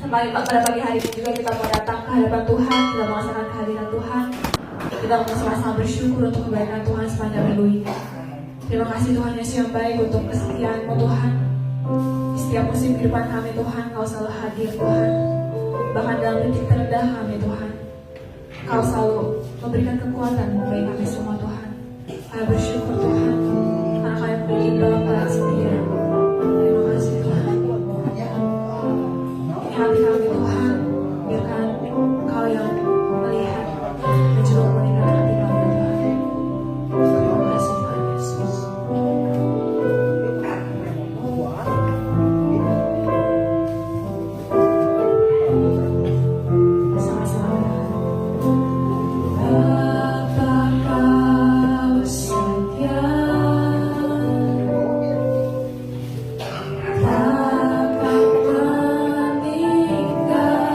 pada pagi hari ini juga kita mau datang ke hadapan Tuhan, kita merasakan kehadiran Tuhan. Kita mau sama-sama bersyukur untuk kebaikan Tuhan sepanjang minggu ini. Terima kasih Tuhan Yesus yang baik untuk kesetiaan-Mu Tuhan. Di setiap musim kehidupan kami Tuhan, Kau selalu hadir Tuhan. Bahkan dalam detik terendah kami Tuhan, Kau selalu memberikan kekuatan bagi kami semua Tuhan. Kami bersyukur Tuhan, karena kami memiliki Bapa sendiri. Terima kasih Tuhan. Di hati kami Tuhan, biarkan Kau yang melihat dan juga mendengar hati kami Tuhan. Terima kasih Tuhan Yesus. Sama-sama Bapa Kau setia, takkan meninggalkan.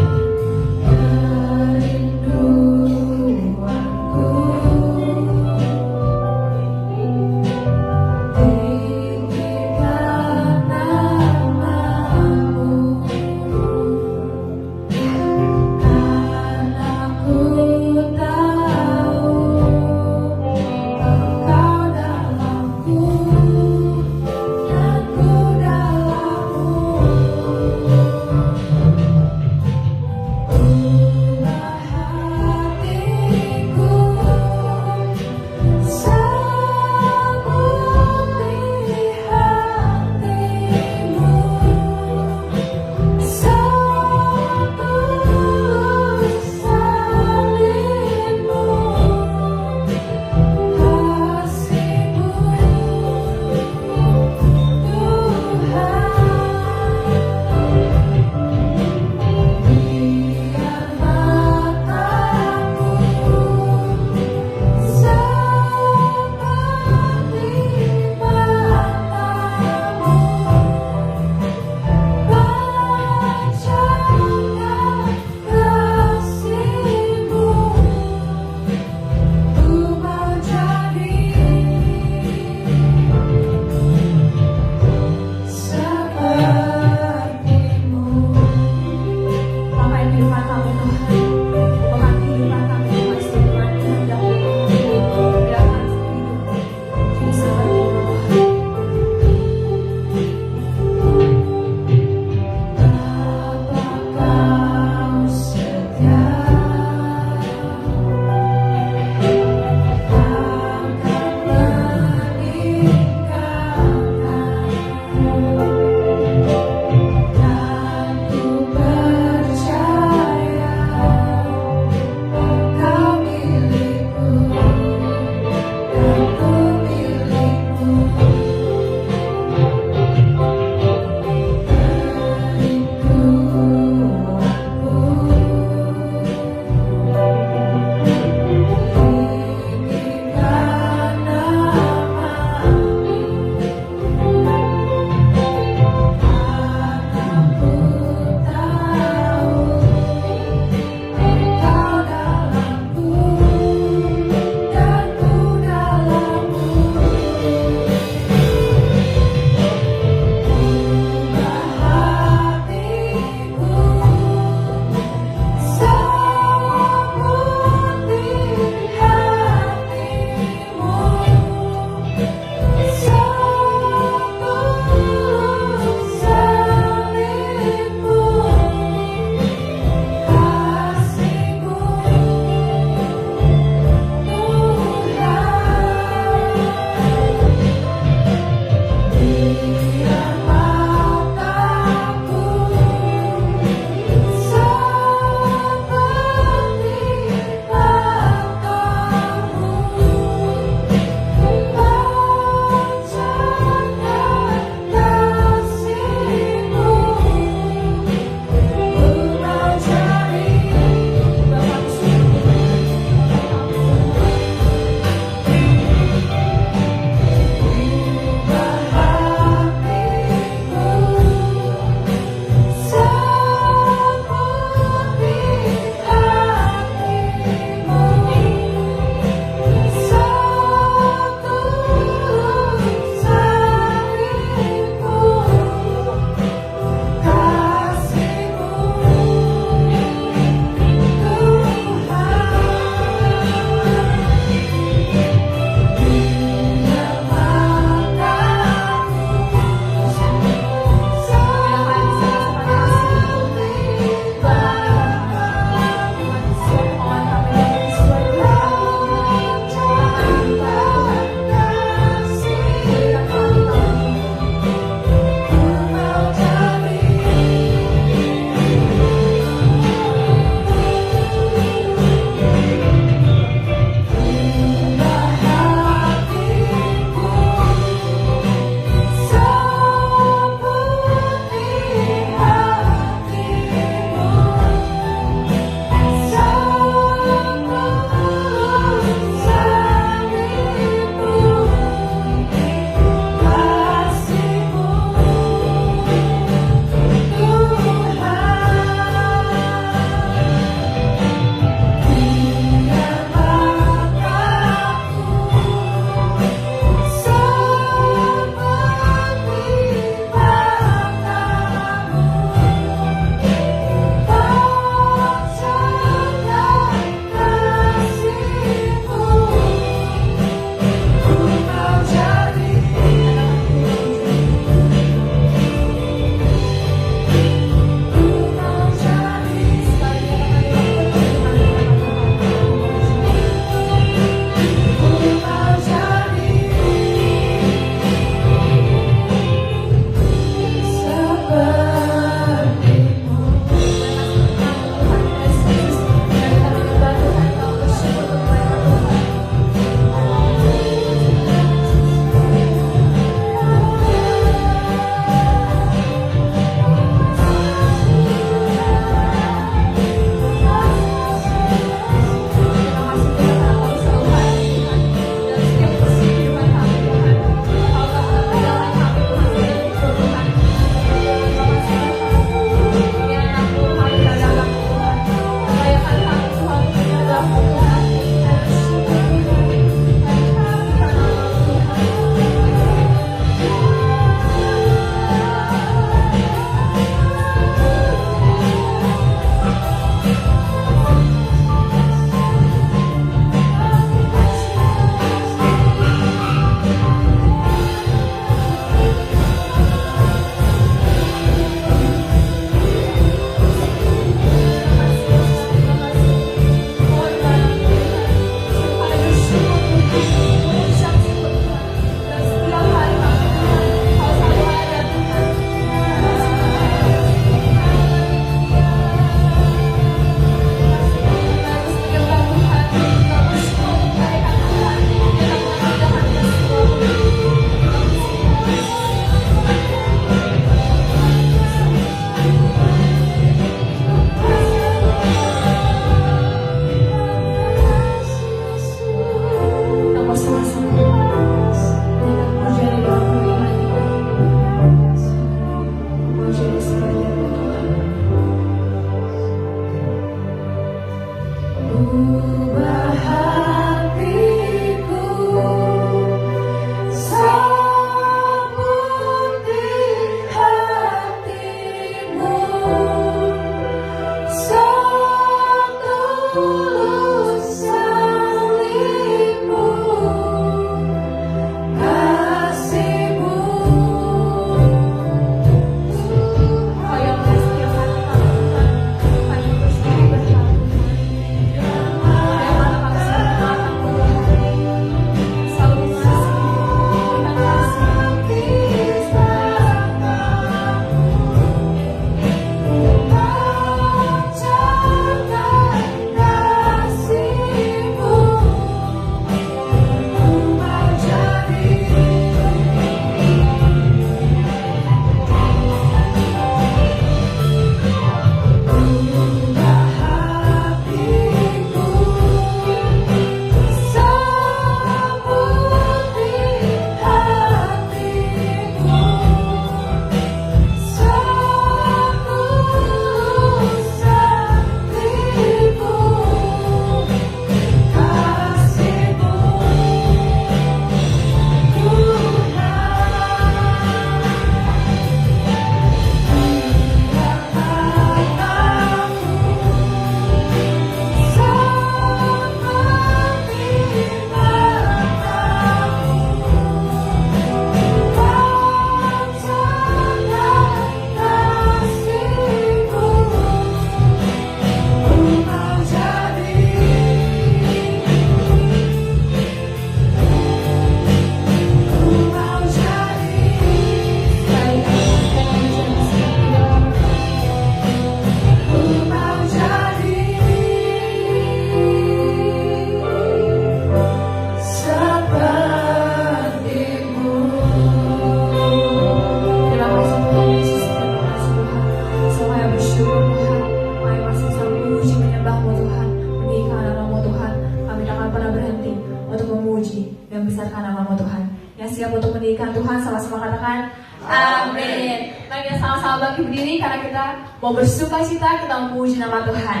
Amin. Mari kita sama-sama bangkit berdiri karena kita mau bersuka cita, kita mau memuji nama Tuhan.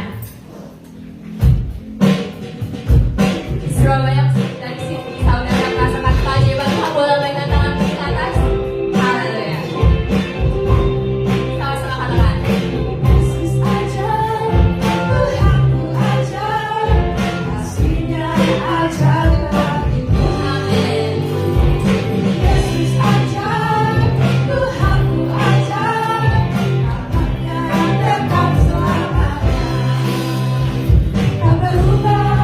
Berapa banyak dari sini saudara merasakan keajaiban Tuhan? Boleh lambaikan tangan ke atas. Haleluya. Sama-sama katakan. Yesus ajaib, Tuhanku ajaib, kasih-Nya ajaib bagiku. Amin. Yesus ajaib, Tuhanku ajaib, namanya tetap selamanya. Tak berubah.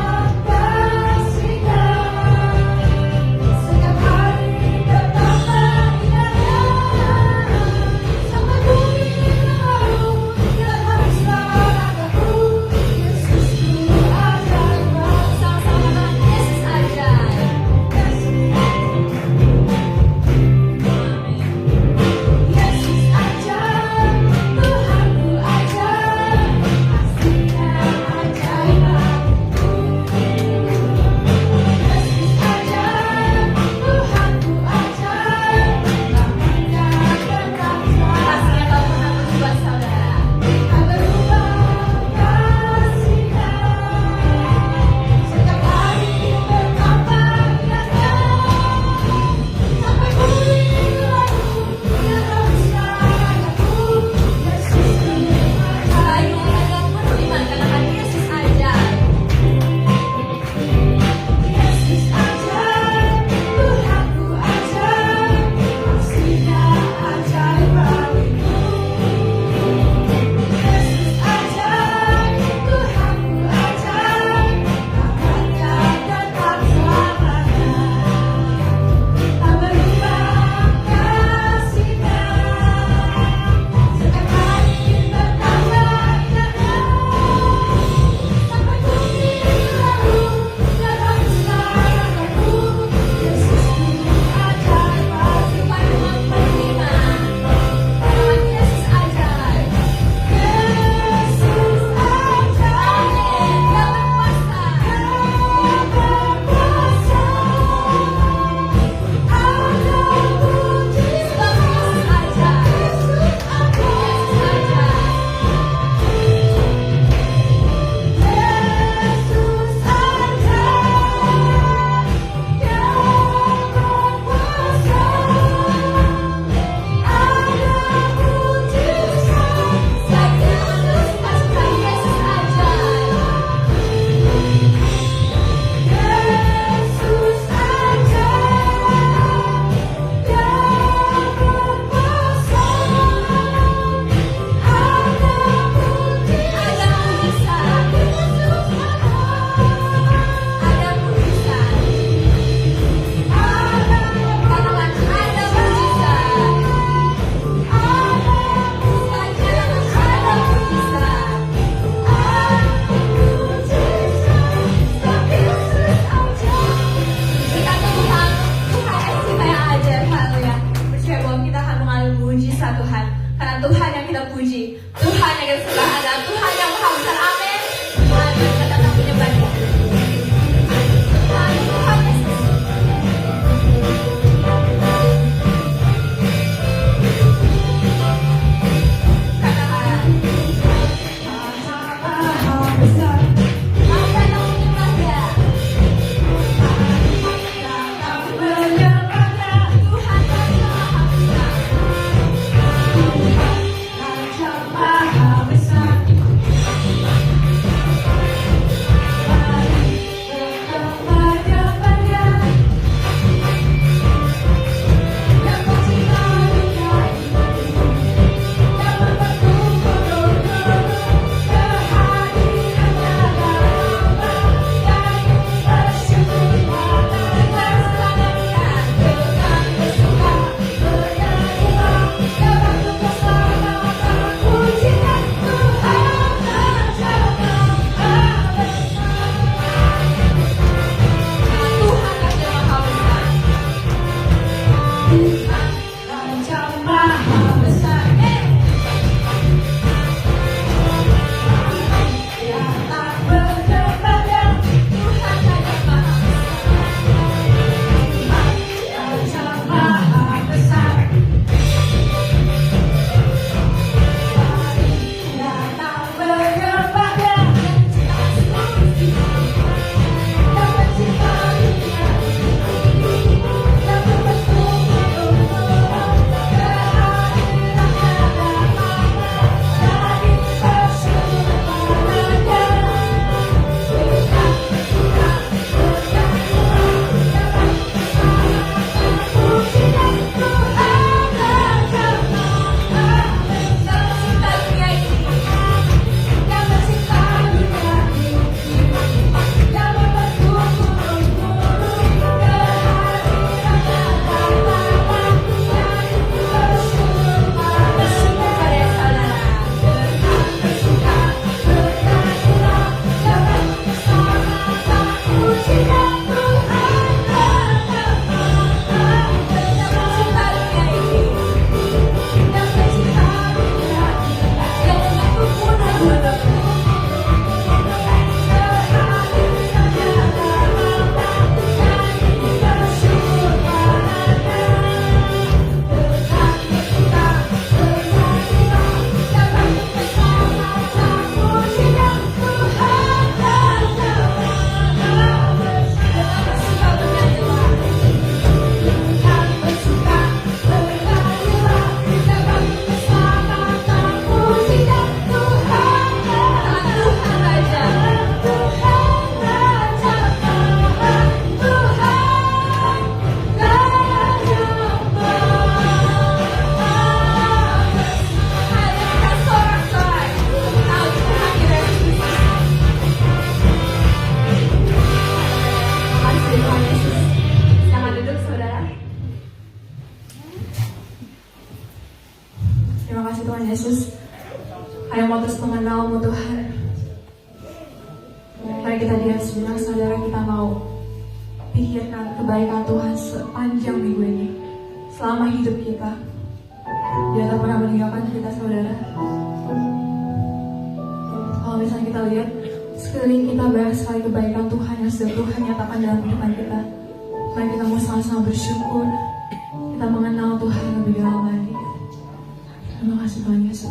kasih Tuhan Yesus. Kami mau terus mengenal-Mu Tuhan. Mari kita diam sejenak saudara, kita mau pikirkan kebaikan Tuhan sepanjang minggu ini, selama hidup kita. Dia tak pernah meninggalkan kita saudara. Kalau misalnya kita lihat sekeliling kita banyak sekali kebaikan Tuhan yang sudah Tuhan nyatakan dalam kehidupan kita. Mari kita mau sama-sama bersyukur, kita mengenal Tuhan lebih dalam lagi. Terima kasih Tuhan Yesus.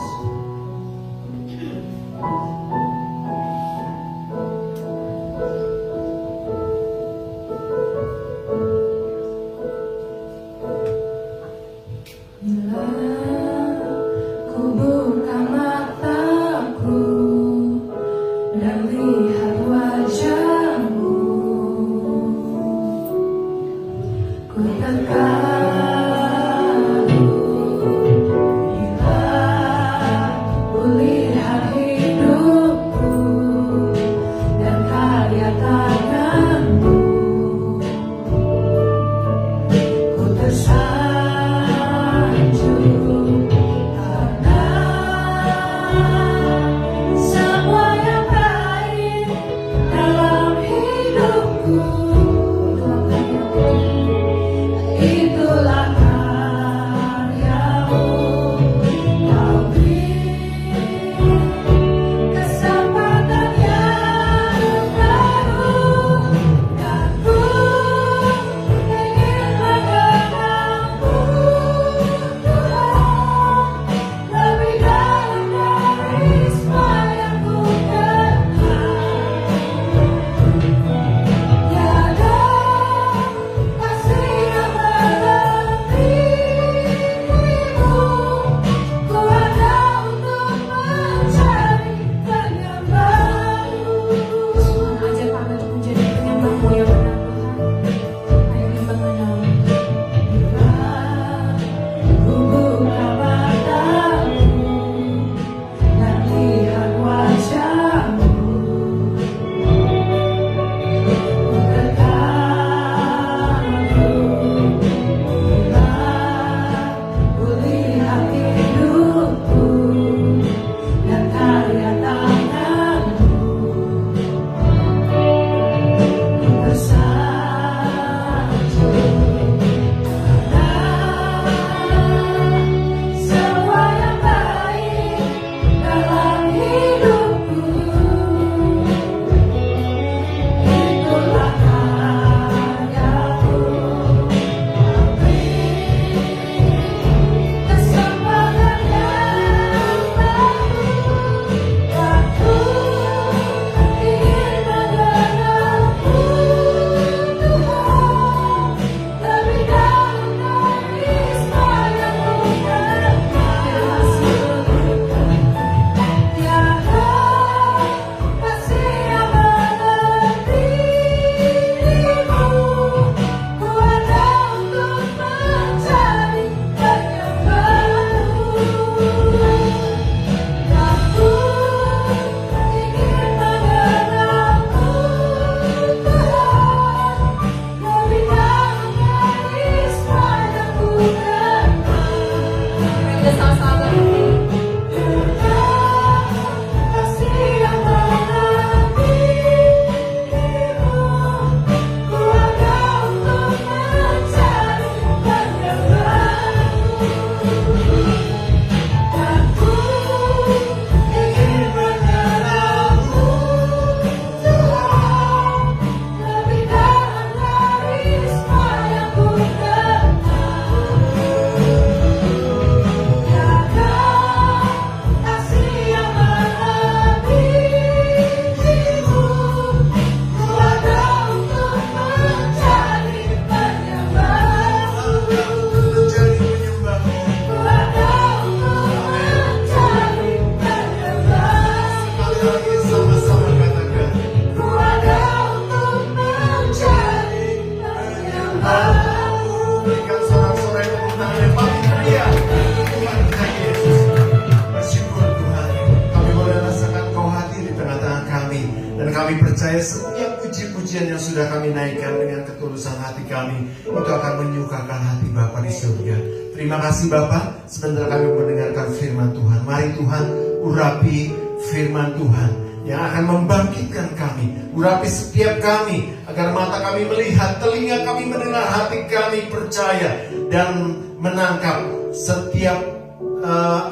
Kami percaya setiap puji-pujian pujian yang sudah kami naikkan dengan ketulusan hati kami, itu akan menyukakan hati Bapa di surga. Terima kasih Bapa, sebentar kami mendengarkan firman Tuhan. Mari Tuhan urapi firman Tuhan yang akan membangkitkan kami. Urapi setiap kami, agar mata kami melihat, telinga kami mendengar, hati kami percaya dan menangkap setiap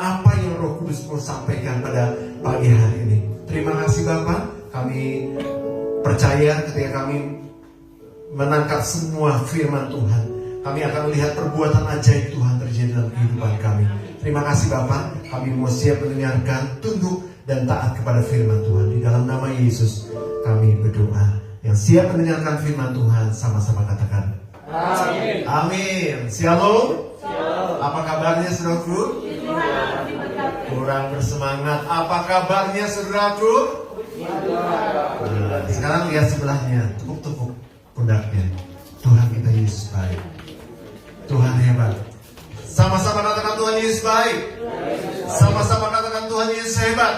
apa yang Roh Kudus mau sampaikan pada pagi hari ini. Terima kasih Bapak, kami percaya ketika kami menangkap semua firman Tuhan, kami akan melihat perbuatan ajaib Tuhan terjadi dalam kehidupan kami. Terima kasih Bapak, kami mau siap mendengarkan, tunduk dan taat kepada firman Tuhan. Di dalam nama Yesus kami berdoa. Yang siap mendengarkan firman Tuhan sama-sama katakan amin. Amin. Shalom. Apa kabarnya saudaraku? Kurang bersemangat. Apa kabarnya saudaraku? Nah, sekarang lihat sebelahnya, tepuk-tepuk pundaknya. Tuhan kita Yesus baik. Tuhan hebat. Sama-sama katakan Tuhan Yesus baik. Sama-sama katakan Tuhan Yesus hebat.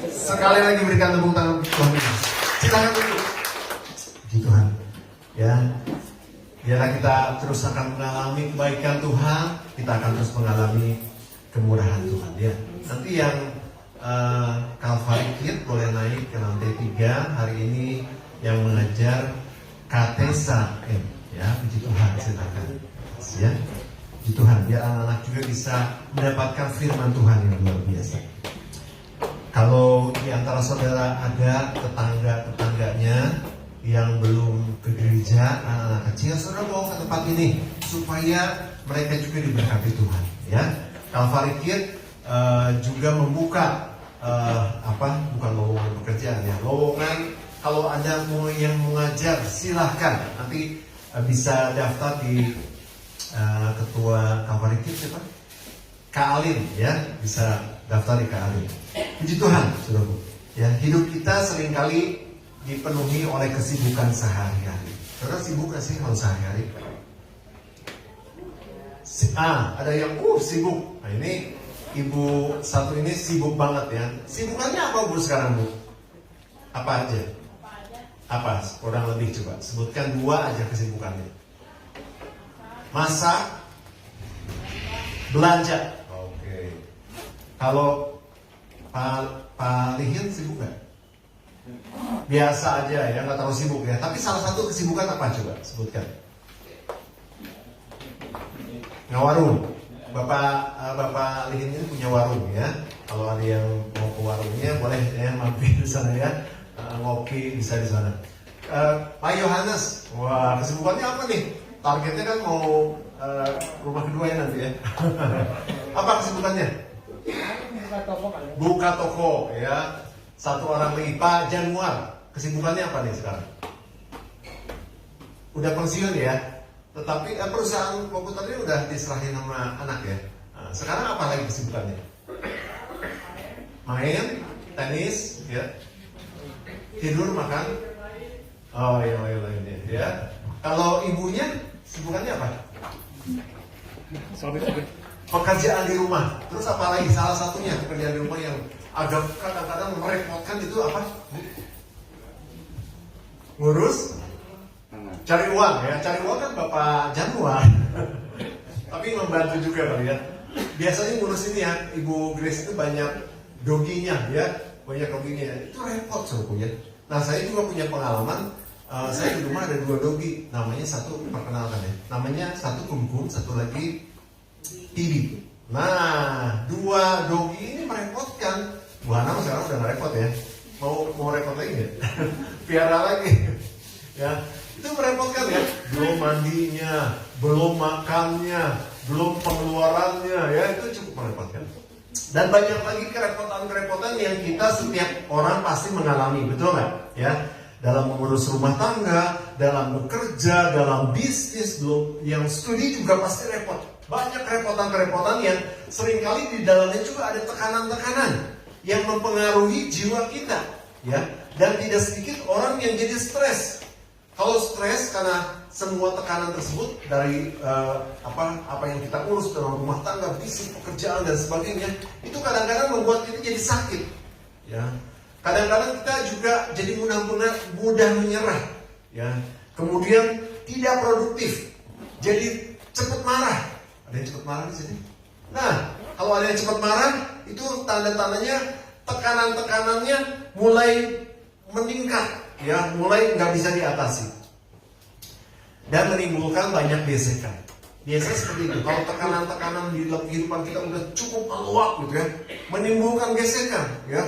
Sekali lagi berikan tepuk tangan Tuhan Yesus. Silakan duduk. Puji Tuhan. Ya. Biarlah kita terus akan mengalami kebaikan Tuhan, kita akan terus mengalami kemurahan Tuhan. Ya. Nanti yang Calvary Kid boleh naik ke lantai 3 hari ini, yang mengajar Katesa M. Ya, puji Tuhan, silakan. Ya. Puji Tuhan, biar anak-anak juga bisa mendapatkan firman Tuhan yang luar biasa. Kalau di antara saudara ada tetangga-tetangganya yang belum ke gereja, anak-anak kecil, saudara bawa ke tempat ini supaya mereka juga diberkati Tuhan. Ya, Calvary Kid juga membuka bukan lowongan pekerjaan ya, lowongan kalau ada yang mengajar silahkan, nanti bisa daftar di ketua Calvary Kid siapa? Kak Alin ya, bisa daftar di Kak Alin. Puji Tuhan, saudaraku. Ya, hidup kita seringkali dipenuhi oleh kesibukan sehari-hari. Saudara sibuk gak sih kalau sehari-hari? Ada yang sibuk. Nah ini ibu satu ini sibuk banget ya. Sibukannya apa Bu sekarang Bu? Apa aja? Apa? Kurang lebih coba sebutkan 2 aja kesibukannya. Masak, belanja. Oke. Kalau Pak Lihin sibuk gak? Biasa aja ya, nggak terlalu sibuk ya. Tapi salah satu kesibukan apa coba sebutkan? Ngawarung. Bapak Lihin ini punya warung ya. Kalau ada yang mau ke warungnya boleh ya mampir di sana ya. Ngopi bisa di sana. Pak Yohanes, wah kesibukannya apa nih? Targetnya kan mau rumah kedua ya nanti ya. Apa kesibukannya? Buka toko ya. Satu orang lagi, Pak Januar, kesibukannya apa nih sekarang? Udah pensiun ya, tetapi perusahaan komputernya udah diserahin sama anak ya. Nah, sekarang apa lagi kesibukannya? Main, tenis, ya, tidur, makan. Oh iya lainnya ya. Kalau ibunya kesibukannya apa? Pekerjaan di rumah. Terus apa lagi? Salah satunya pekerjaan di rumah yang agak kadang-kadang merepotkan itu apa? Ngurus, cari uang ya. Cari uang kan Bapak Januar. Tapi membantu juga kali ya. Biasanya ngurus ini ya, Ibu Grace itu banyak doginya ya, banyak doginya. Itu repot sebetulnya. Nah saya juga punya pengalaman. Saya di rumah ada 2 dogi. Namanya satu perkenalkan ya. Namanya satu Kumkum, satu lagi Tibi. Nah 2 dogi ini merepotkan. Bu Hana sekarang udah gak repot ya. Mau repot lagi nggak? Piara lagi. Ya, itu merepotkan ya. Belum mandinya, belum makannya, belum pengeluarannya, ya itu cukup merepotkan. Dan banyak lagi kerepotan-kerepotan yang kita setiap orang pasti mengalami, betul nggak? Ya, dalam mengurus rumah tangga, dalam bekerja, dalam bisnis, yang studi juga pasti repot. Banyak kerepotan-kerepotan yang seringkali di dalamnya juga ada tekanan-tekanan yang mempengaruhi jiwa kita, ya. Dan tidak sedikit orang yang jadi stres. Kalau stres karena semua tekanan tersebut dari apa yang kita urus dalam rumah tangga, bisnis, pekerjaan dan sebagainya, itu kadang-kadang membuat kita jadi sakit, ya. Kadang-kadang kita juga jadi mudah menyerah, ya. Kemudian tidak produktif, jadi cepat marah. Ada yang cepat marah di sini? Nah, kalau ada yang cepat marah, itu tanda-tandanya tekanan-tekanannya mulai meningkat, ya, mulai nggak bisa diatasi dan menimbulkan banyak gesekan. Biasanya seperti itu. Kalau tekanan-tekanan di dalam kehidupan kita udah cukup meluap gitu ya, menimbulkan gesekan, ya.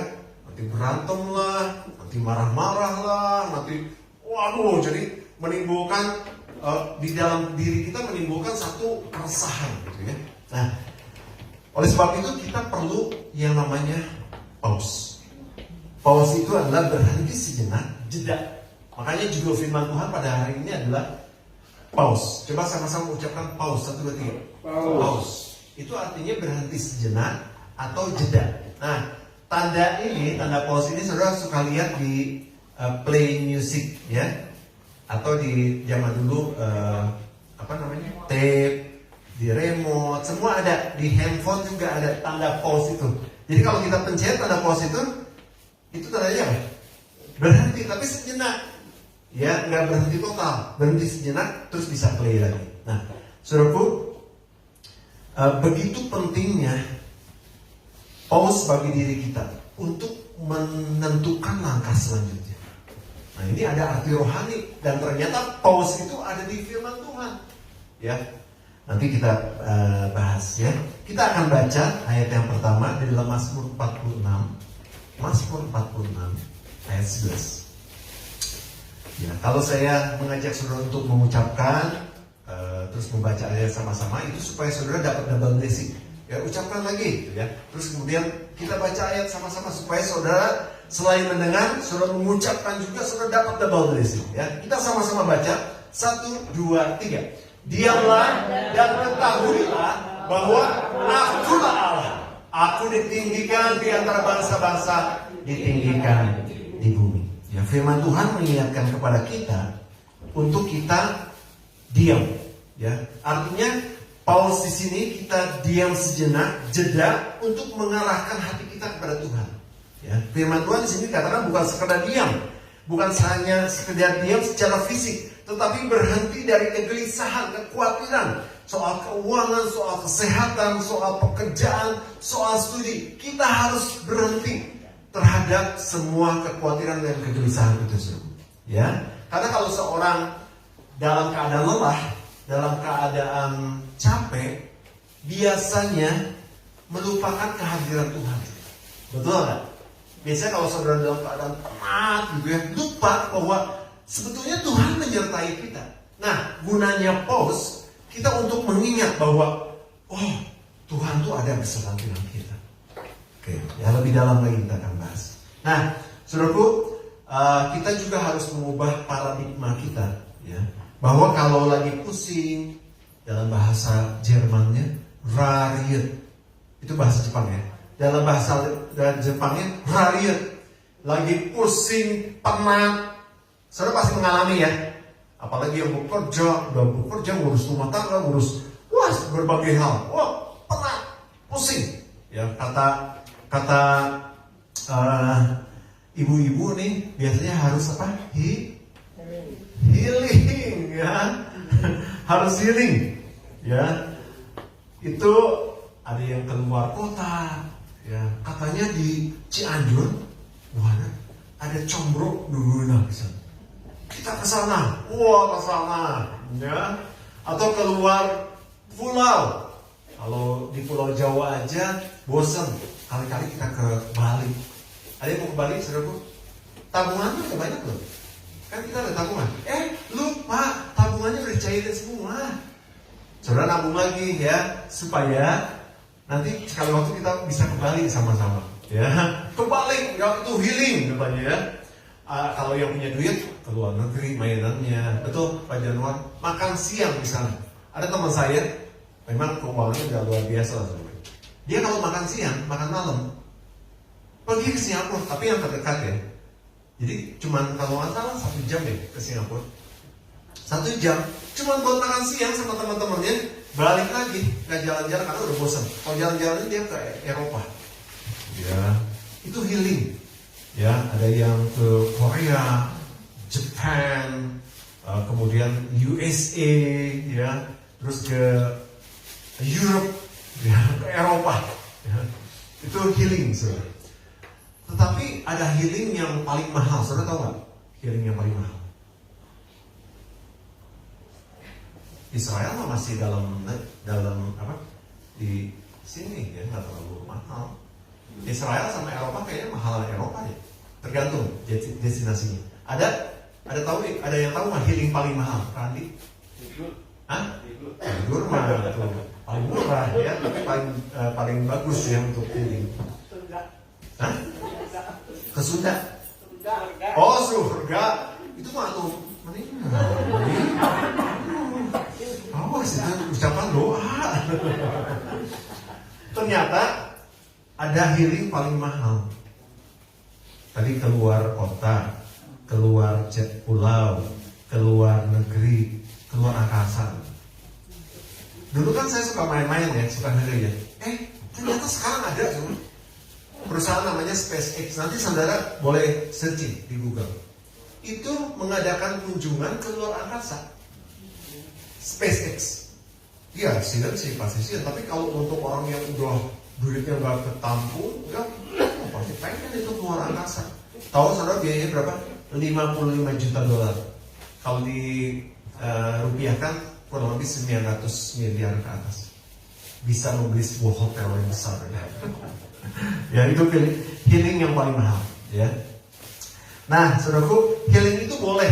Nanti berantem lah, nanti marah-marah lah, nanti waduh, jadi menimbulkan di dalam diri kita menimbulkan satu keresahan gitu ya. Nah, oleh sebab itu kita perlu yang namanya pause. Pause itu adalah berhenti sejenak, jeda. Makanya judul firman Tuhan pada hari ini adalah pause. Coba sama-sama ucapkan pause. 1, 2, 3. Pause. Itu artinya berhenti sejenak atau jeda. Nah, tanda pause ini saudara suka lihat di play music ya, atau di zaman dulu tape, di remote, semua ada. Di handphone juga ada tanda pause itu. Jadi kalau kita pencet tanda pause itu tandanya apa? Berhenti, tapi sejenak. Ya, nggak berhenti total, berhenti sejenak, terus bisa play lagi. Nah, saudaraku, begitu pentingnya pause bagi diri kita untuk menentukan langkah selanjutnya. Nah, ini ada arti rohani dan ternyata pause itu ada di firman Tuhan. Ya, nanti kita bahas ya. Kita akan baca ayat yang pertama di dalam Mazmur 46. Mazmur 46 ayat 11. Ya, kalau saya mengajak saudara untuk mengucapkan terus membaca ayat sama-sama, itu supaya saudara dapat double blessing. Ya, ucapkan lagi, ya. Terus kemudian kita baca ayat sama-sama supaya saudara selain mendengar, saudara mengucapkan juga, saudara dapat double blessing. Ya, kita sama-sama baca. 1, 2, 3. Diamlah dan ketahuilah bahwa Akulah Allah. Aku ditinggikan di antara bangsa-bangsa, ditinggikan di bumi. Ya, firman Tuhan mengingatkan kepada kita untuk kita diam. Ya, artinya pause di sini kita diam sejenak, jeda untuk mengarahkan hati kita kepada Tuhan. Ya, firman Tuhan di sini katakan bukan sekedar diam, bukan hanya sekedar diam secara fisik, tetapi berhenti dari kegelisahan, kekhawatiran soal keuangan, soal kesehatan, soal pekerjaan, soal studi. Kita harus berhenti terhadap semua kekhawatiran dan kegelisahan itu. Ya, karena kalau seorang dalam keadaan lelah, dalam keadaan capek, biasanya melupakan kehadiran Tuhan. Betul nggak? Biasanya kalau saudara dalam keadaan penat gitu ya, lupa bahwa sebetulnya Tuhan menyertai kita. Nah, gunanya pause kita untuk mengingat bahwa Tuhan tuh ada bersama dengan kita. Oke, ya lebih dalam lagi kita akan bahas. Nah, saudaraku, kita juga harus mengubah paradigma kita, ya, bahwa kalau lagi pusing, dalam bahasa Jermannya rariet, itu bahasa Jepang ya. Dalam bahasa Jepangnya rariet, lagi pusing, penat, saudara pasti mengalami ya. Apalagi yang bekerja, ngurus rumah tangga, ngurus berbagai hal, penat, pusing. Ya, kata ibu-ibu nih biasanya harus apa? Healing, ya. Harus healing, ya. Itu ada yang keluar kota, ya. Katanya di Cianjur, ada combro dulu kita ke sana, ya. Atau keluar pulau. Kalau di Pulau Jawa aja bosan, kali-kali kita ke Bali. Ada yang mau ke Bali, saudaraku? Tabungannya udah banyak loh. Kan kita ada tabungan. Lupa, tabungannya udah dicairin semua. Saudara nabung lagi ya, supaya nanti sekali waktu kita bisa ke Bali sama-sama. Ya, ke Bali, ya, itu healing depannya ya. Kalau yang punya duit ke luar negeri mainannya, betul Pak Januar, makan siang di sana. Ada teman saya, memang keuangannya udah luar biasa lah. Dia kalau makan siang, makan malam, pergi ke Singapura, tapi yang terdekat ya. Jadi cuman kalau nggak salah 1 jam deh ke Singapura. 1 jam, cuman buat makan siang sama teman-temannya, balik lagi, nggak jalan-jalan karena udah bosan. Kalau jalan-jalan dia ke Eropa. Ya, itu healing. Ya, ada yang ke Korea, Jepang, kemudian USA, ya, terus ke Europe, ya, ke Eropa, ya. Itu healing, saudara. Tetapi ada healing yang paling mahal, saudara tahu nggak? Healing yang paling mahal. Israel masih dalam apa? Di sini ya, nggak terlalu mahal. Israel sama Eropa kayaknya mahalan Eropa ya. Tergantung destinasinya. Ada yang tahu nggak healing paling mahal, Randi? Hah? Tidur mah tuh paling murah ya, tapi paling bagus ya untuk healing. Hah? Ke Sunda. Oh, surga. Itu mah tuh meninggal. Awas itu ucapan doa. Ternyata ada healing paling mahal. Tadi keluar kota, keluar pulau, keluar negeri, keluar angkasa. Dulu kan saya suka main-main ya, suka ngeri ya. Ternyata sekarang ada perusahaan namanya SpaceX. Nanti saudara boleh searching di Google. Itu mengadakan kunjungan ke luar angkasa. SpaceX. Ya, sian sih pasti sian. Tapi kalau untuk orang yang udah duitnya nggak ketampung, ya pasti pengen itu keluar angkasa. Tahu saudara biayanya berapa? 55 juta dolar. Kalau di rupiahkan kurang lebih 900 miliar ke atas. Bisa membeli sebuah hotel yang besar. Ya, itu healing yang paling mahal. Ya. Nah, saudaraku, healing itu boleh.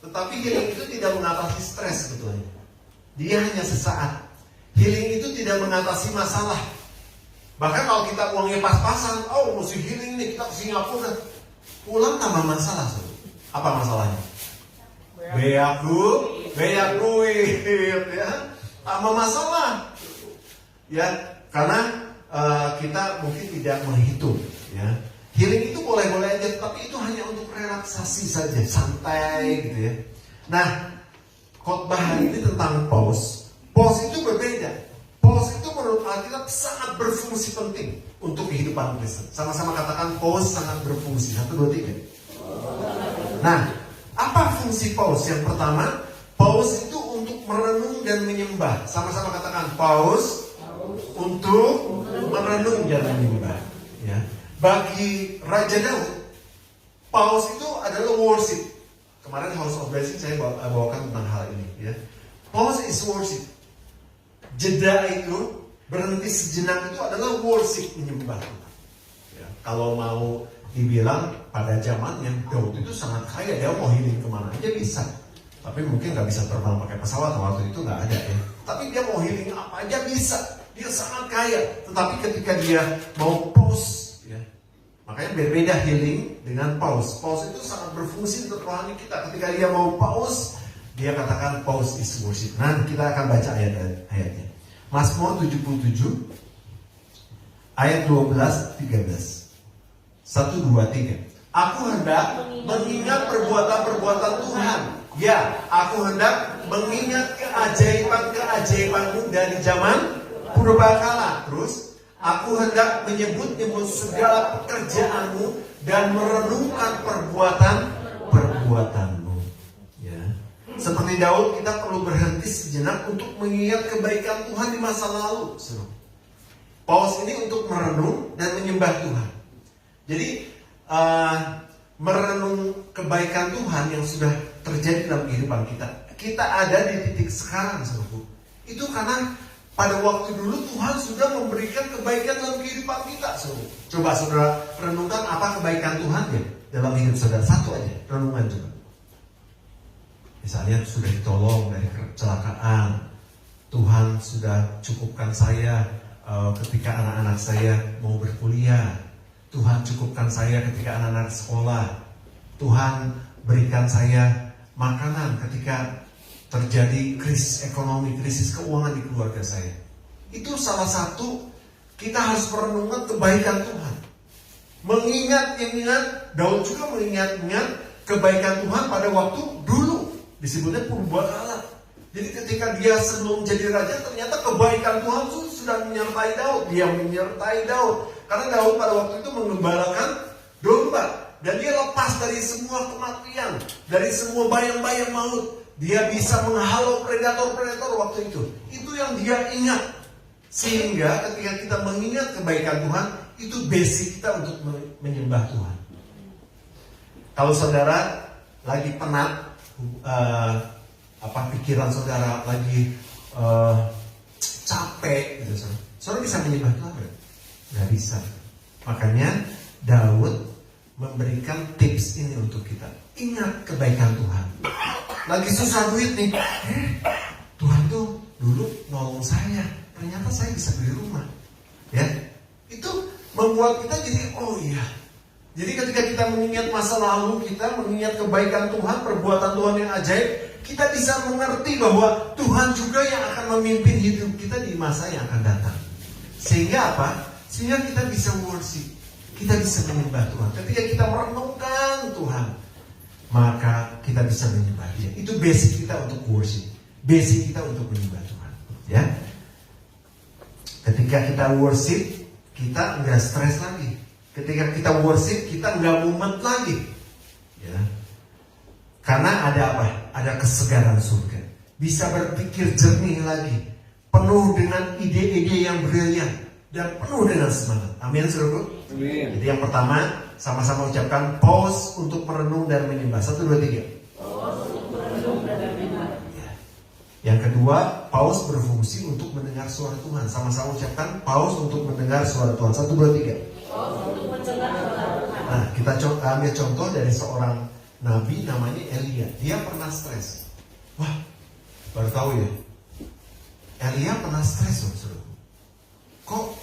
Tetapi healing itu tidak mengatasi stres sebetulnya. Dia hanya sesaat. Healing itu tidak mengatasi masalah. Bahkan kalau kita uangnya pas-pasan, mesti healing nih, kita ke Singapura. Pulang tambah masalah, saudara. Apa masalahnya? Beak duit, ya. Tambah masalah. Ya, karena kita mungkin tidak menghitung, ya. Healing itu boleh-boleh aja, tapi itu hanya untuk relaksasi saja, santai gitu ya. Nah, khotbah hari ini tentang pause. Pause itu berbeda. Pause itu menurut Alkitab sangat berfungsi penting untuk kehidupan Kristen. Sama-sama katakan pause sangat berfungsi. 1, 2, 3. Nah, apa fungsi pause? Yang pertama, pause itu untuk merenung dan menyembah. Sama-sama katakan pause untuk merenung dan menyembah. Ya. Bagi Raja Daud, pause itu adalah worship. Kemarin House of Blessing saya bawakan tentang hal ini. Ya. Pause is worship. Jeda itu, berhenti sejenak itu adalah worship, menyembah Tuhan. Ya. Kalau mau dibilang pada zamannya Daud itu sangat kaya, dia mau healing kemana aja bisa. Tapi mungkin nggak bisa terbang pakai pesawat, waktu itu nggak ada ya. Tapi dia mau healing apa aja bisa. Dia sangat kaya. Tetapi ketika dia mau pause, makanya berbeda healing dengan pause. Pause itu sangat berfungsi untuk rohani kita. Ketika dia mau pause, dia katakan pause is worship. Nanti kita akan baca ayat-ayatnya. Mazmur 77 ayat 12-13. 1, 2, 3. Aku hendak mengingat perbuatan-perbuatan Tuhan. Ya, aku hendak mengingat keajaiban-keajaiban-Mu dari zaman purbakala. Terus aku hendak menyebut-nyebut segala pekerjaan-Mu dan merenungkan perbuatan-perbuatan-Mu. Ya. Seperti Daud, kita perlu berhenti sejenak untuk mengingat kebaikan Tuhan di masa lalu. Pause ini untuk merenung dan menyembah Tuhan. Jadi, merenung kebaikan Tuhan yang sudah terjadi dalam kehidupan kita. Kita ada di titik sekarang, saudaraku. Itu karena pada waktu dulu Tuhan sudah memberikan kebaikan dalam kehidupan kita. Coba saudara renungkan apa kebaikan Tuhan ya dalam hidup saudara. Satu aja, renungan coba. Misalnya sudah ditolong dari kecelakaan. Tuhan sudah cukupkan saya ketika anak-anak saya mau berkuliah. Tuhan cukupkan saya ketika anak-anak sekolah. Tuhan berikan saya makanan ketika terjadi krisis ekonomi, krisis keuangan di keluarga saya. Itu salah satu kita harus merenungkan kebaikan Tuhan. Mengingat, Daud juga mengingat kebaikan Tuhan pada waktu dulu. Disebutnya purbakala. Jadi ketika dia sebelum jadi raja, ternyata kebaikan Tuhan sudah menyertai Daud. Dia menyertai Daud. Karena Daud pada waktu itu mengembalakan domba. Dan dia lepas dari semua kematian, dari semua bayang-bayang maut. Dia bisa menghalau predator-predator waktu itu. Itu yang dia ingat. Sehingga ketika kita mengingat kebaikan Tuhan, itu basic kita untuk menyembah Tuhan. Kalau saudara lagi penat, pikiran saudara lagi capek, gitu, saudara bisa menyembah Tuhan? Nggak bisa. Makanya Daud memberikan tips ini untuk kita. Ingat kebaikan Tuhan. Lagi susah duit nih, Tuhan tuh dulu nolong saya. Ternyata saya bisa beli rumah. Ya, itu membuat kita jadi oh iya. Jadi ketika kita mengingat masa lalu kita, mengingat kebaikan Tuhan, perbuatan Tuhan yang ajaib, kita bisa mengerti bahwa Tuhan juga yang akan memimpin hidup kita di masa yang akan datang. Sehingga apa? Sehingga kita bisa worship. Kita bisa menyembah Tuhan. Ketika kita merenungkan Tuhan, maka kita bisa menyembah Dia. Itu basic kita untuk worship. Basic kita untuk menyembah Tuhan. Ya. Ketika kita worship, kita enggak stres lagi. Ketika kita worship, kita enggak mumet lagi. Ya. Karena ada apa? Ada kesegaran surga. Bisa berpikir jernih lagi. Penuh dengan ide-ide yang brilian. Dan penuh dengan semangat. Amin, saudaraku. Amin. Jadi yang pertama, sama-sama ucapkan pause untuk merenung dan menyembah. 1, 2, 3. Pause untuk merenung dan menyembah. Ya. Yang kedua, pause berfungsi untuk mendengar suara Tuhan. Sama-sama ucapkan pause untuk mendengar suara Tuhan. 1, 2, 3. Pause untuk mendengar suara Tuhan. Nah, kita ambil contoh dari seorang nabi namanya Elia. Dia pernah stres. Wah, baru tahu ya. Elia pernah stres loh, saudara. Kok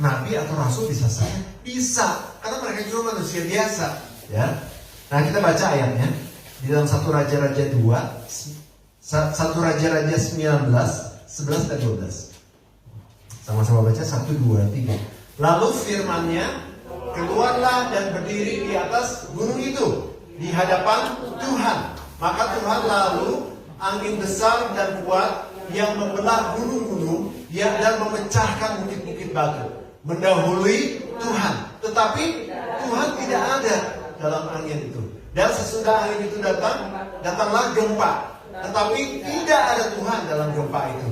nabi atau rasul bisa stres? Bisa, karena mereka juga manusia biasa, ya. Nah, kita baca ayatnya di dalam 1 Raja-Raja 2, 1 Raja-Raja 19, 11 dan 12. Sama-sama baca 1, 2, 3. Lalu firman-Nya, keluarlah dan berdiri di atas gunung itu di hadapan Tuhan. Maka Tuhan lalu angin besar dan kuat yang membelah gunung-gunung dan memecahkan bukit-bukit batu mendahului Tuhan. Tetapi Tuhan tidak ada dalam angin itu. Dan sesudah angin itu datanglah gempa. Tetapi tidak ada Tuhan dalam gempa itu.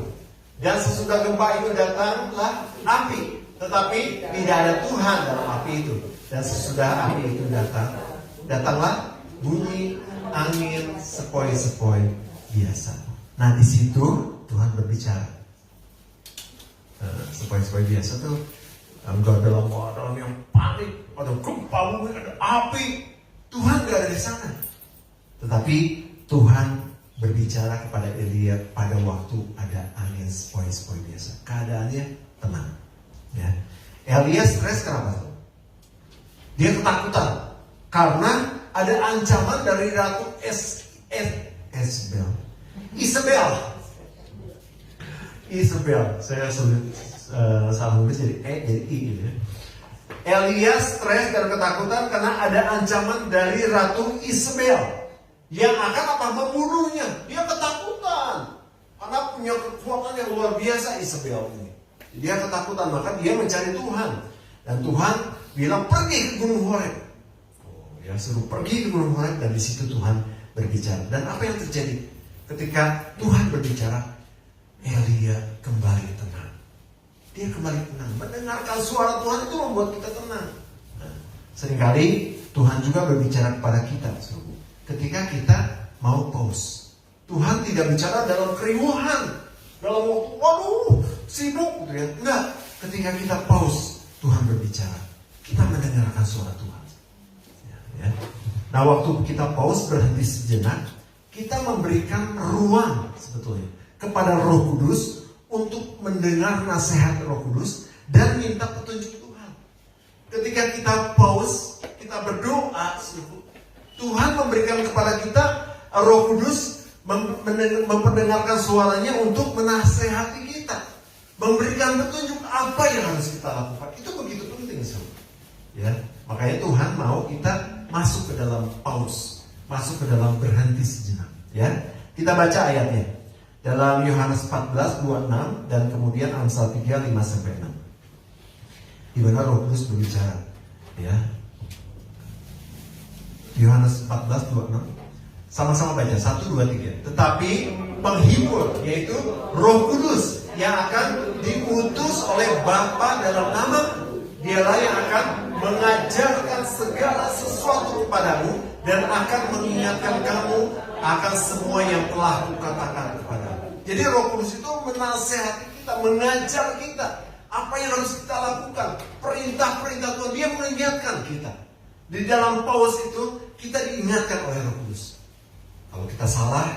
Dan sesudah gempa itu datanglah api. Tetapi tidak ada Tuhan dalam api itu. Dan sesudah api itu datanglah bunyi angin sepoi-sepoi biasa. Nah, di situ Tuhan berbicara. Sepoi-sepoi biasa tuh enggak dalam keadaan yang panik, ada gempa bumi, ada api. Tuhan enggak ada di sana. Tetapi Tuhan berbicara kepada Elia pada waktu ada angin sepoi-sepoi biasa. Keadaannya tenang. Ya. Elia stres kenapa? Dia ketakutan karena ada ancaman dari Ratu Isabel. Saya salah nulis jadi jadi I gitu ya. Elia stres dan ketakutan karena ada ancaman dari Ratu Isabel yang akan membunuhnya. Dia ketakutan karena punya kekuatan yang luar biasa Isabel ini. Dia ketakutan, maka dia mencari Tuhan. Dan Tuhan bilang pergi ke Gunung Horeb. Dia suruh pergi ke Gunung Horeb dan di situ Tuhan berbicara. Dan apa yang terjadi ketika Tuhan berbicara? Elia kembali tenang. Dia kembali tenang. Mendengarkan suara Tuhan itu membuat kita tenang. Nah, seringkali Tuhan juga berbicara kepada kita. Ketika kita mau pause. Tuhan tidak bicara dalam keriuhan. Dalam waktu, waduh, sibuk gitu ya. Enggak. Ketika kita pause, Tuhan berbicara. Kita mendengarkan suara Tuhan. Ya. Nah, waktu kita pause, berhenti sejenak, kita memberikan ruang sebetulnya kepada Roh Kudus untuk mendengar nasihat Roh Kudus dan minta petunjuk Tuhan. Ketika kita pause, kita berdoa, Tuhan memberikan kepada kita Roh Kudus memperdengarkan suaranya untuk menasehati kita, memberikan petunjuk apa yang harus kita lakukan. Itu begitu penting, ya. Makanya Tuhan mau kita masuk ke dalam pause, masuk ke dalam berhenti sejenak, ya. Kita baca ayatnya dalam Yohanes 14:26 dan kemudian Amsal 3, 5-6. Di mana Roh Kudus berbicara, ya. Yohanes 14:26. Sama-sama baca, 1, 2, 3. Tetapi penghibur, yaitu Roh Kudus, yang akan diutus oleh Bapa dalam nama, dialah yang akan mengajarkan segala sesuatu kepadamu dan akan mengingatkan kamu akan semua yang telah kukatakan kepadamu. Jadi Roh Kudus itu menasehati kita, mengajar kita apa yang harus kita lakukan, perintah-perintah Tuhan. Dia mengingatkan kita. Di dalam paus itu kita diingatkan oleh Roh Kudus. Kalau kita salah,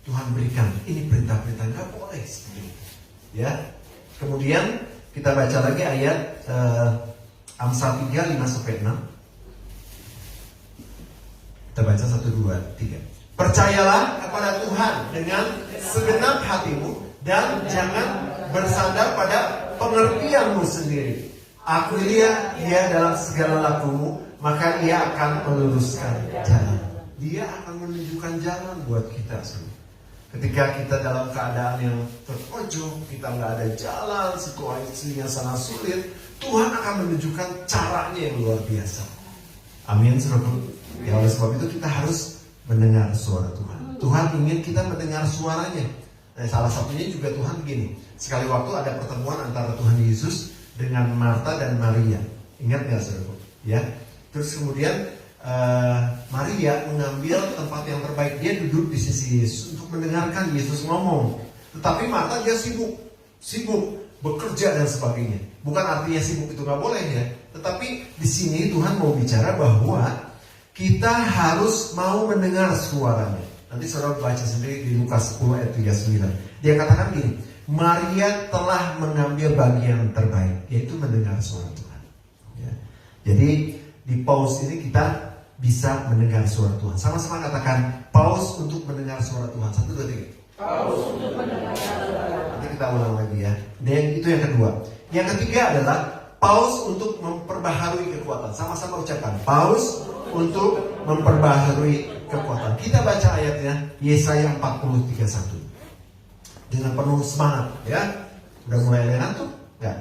Tuhan berikan ini perintah-perintah, nggak boleh seperti itu. Ya. Kemudian kita baca lagi ayat Amsal 3, 5-6. Kita baca 1, 2, 3. Percayalah kepada Tuhan dengan segenap hatimu dan jangan bersandar pada pengertianmu sendiri. Akuilah Dia dalam segala lakumu, maka Ia akan meluruskan jalan. Dia akan menunjukkan jalan buat kita semua. Ketika kita dalam keadaan yang terpojok, kita nggak ada jalan, situasinya sangat sulit, Tuhan akan menunjukkan caranya yang luar biasa. Amin, saudaraku. Ya, oleh sebab itu kita harus mendengar suara Tuhan. Tuhan ingin kita mendengar suaranya. Nah, salah satunya juga Tuhan begini. Sekali waktu ada pertemuan antara Tuhan Yesus dengan Marta dan Maria. Ingat nggak, saudaraku? Ya. Terus kemudian Maria mengambil tempat yang terbaik. Dia duduk di sisi Yesus untuk mendengarkan Yesus ngomong. Tetapi Marta dia sibuk bekerja dan sebagainya. Bukan artinya sibuk itu nggak boleh ya. Tetapi di sini Tuhan mau bicara bahwa kita harus mau mendengar suaranya. Nanti saudara baca sendiri di Lukas 10 ayat 39. Dia katakan gini, Maria telah mengambil bagian terbaik, yaitu mendengar suara Tuhan. Ya. Jadi di paus ini kita bisa mendengar suara Tuhan. Sama-sama katakan paus untuk mendengar suara Tuhan. 1, 2, 3. Paus untuk mendengar suara Tuhan. Nanti kita ulang lagi ya. Dan itu yang kedua. Yang ketiga adalah paus untuk memperbaharui kekuatan. Sama-sama ucapkan paus untuk memperbaharui kekuatan. Kita baca ayatnya Yesaya 40:31 dengan penuh semangat ya. Udah mulai ngantuk? Enggak?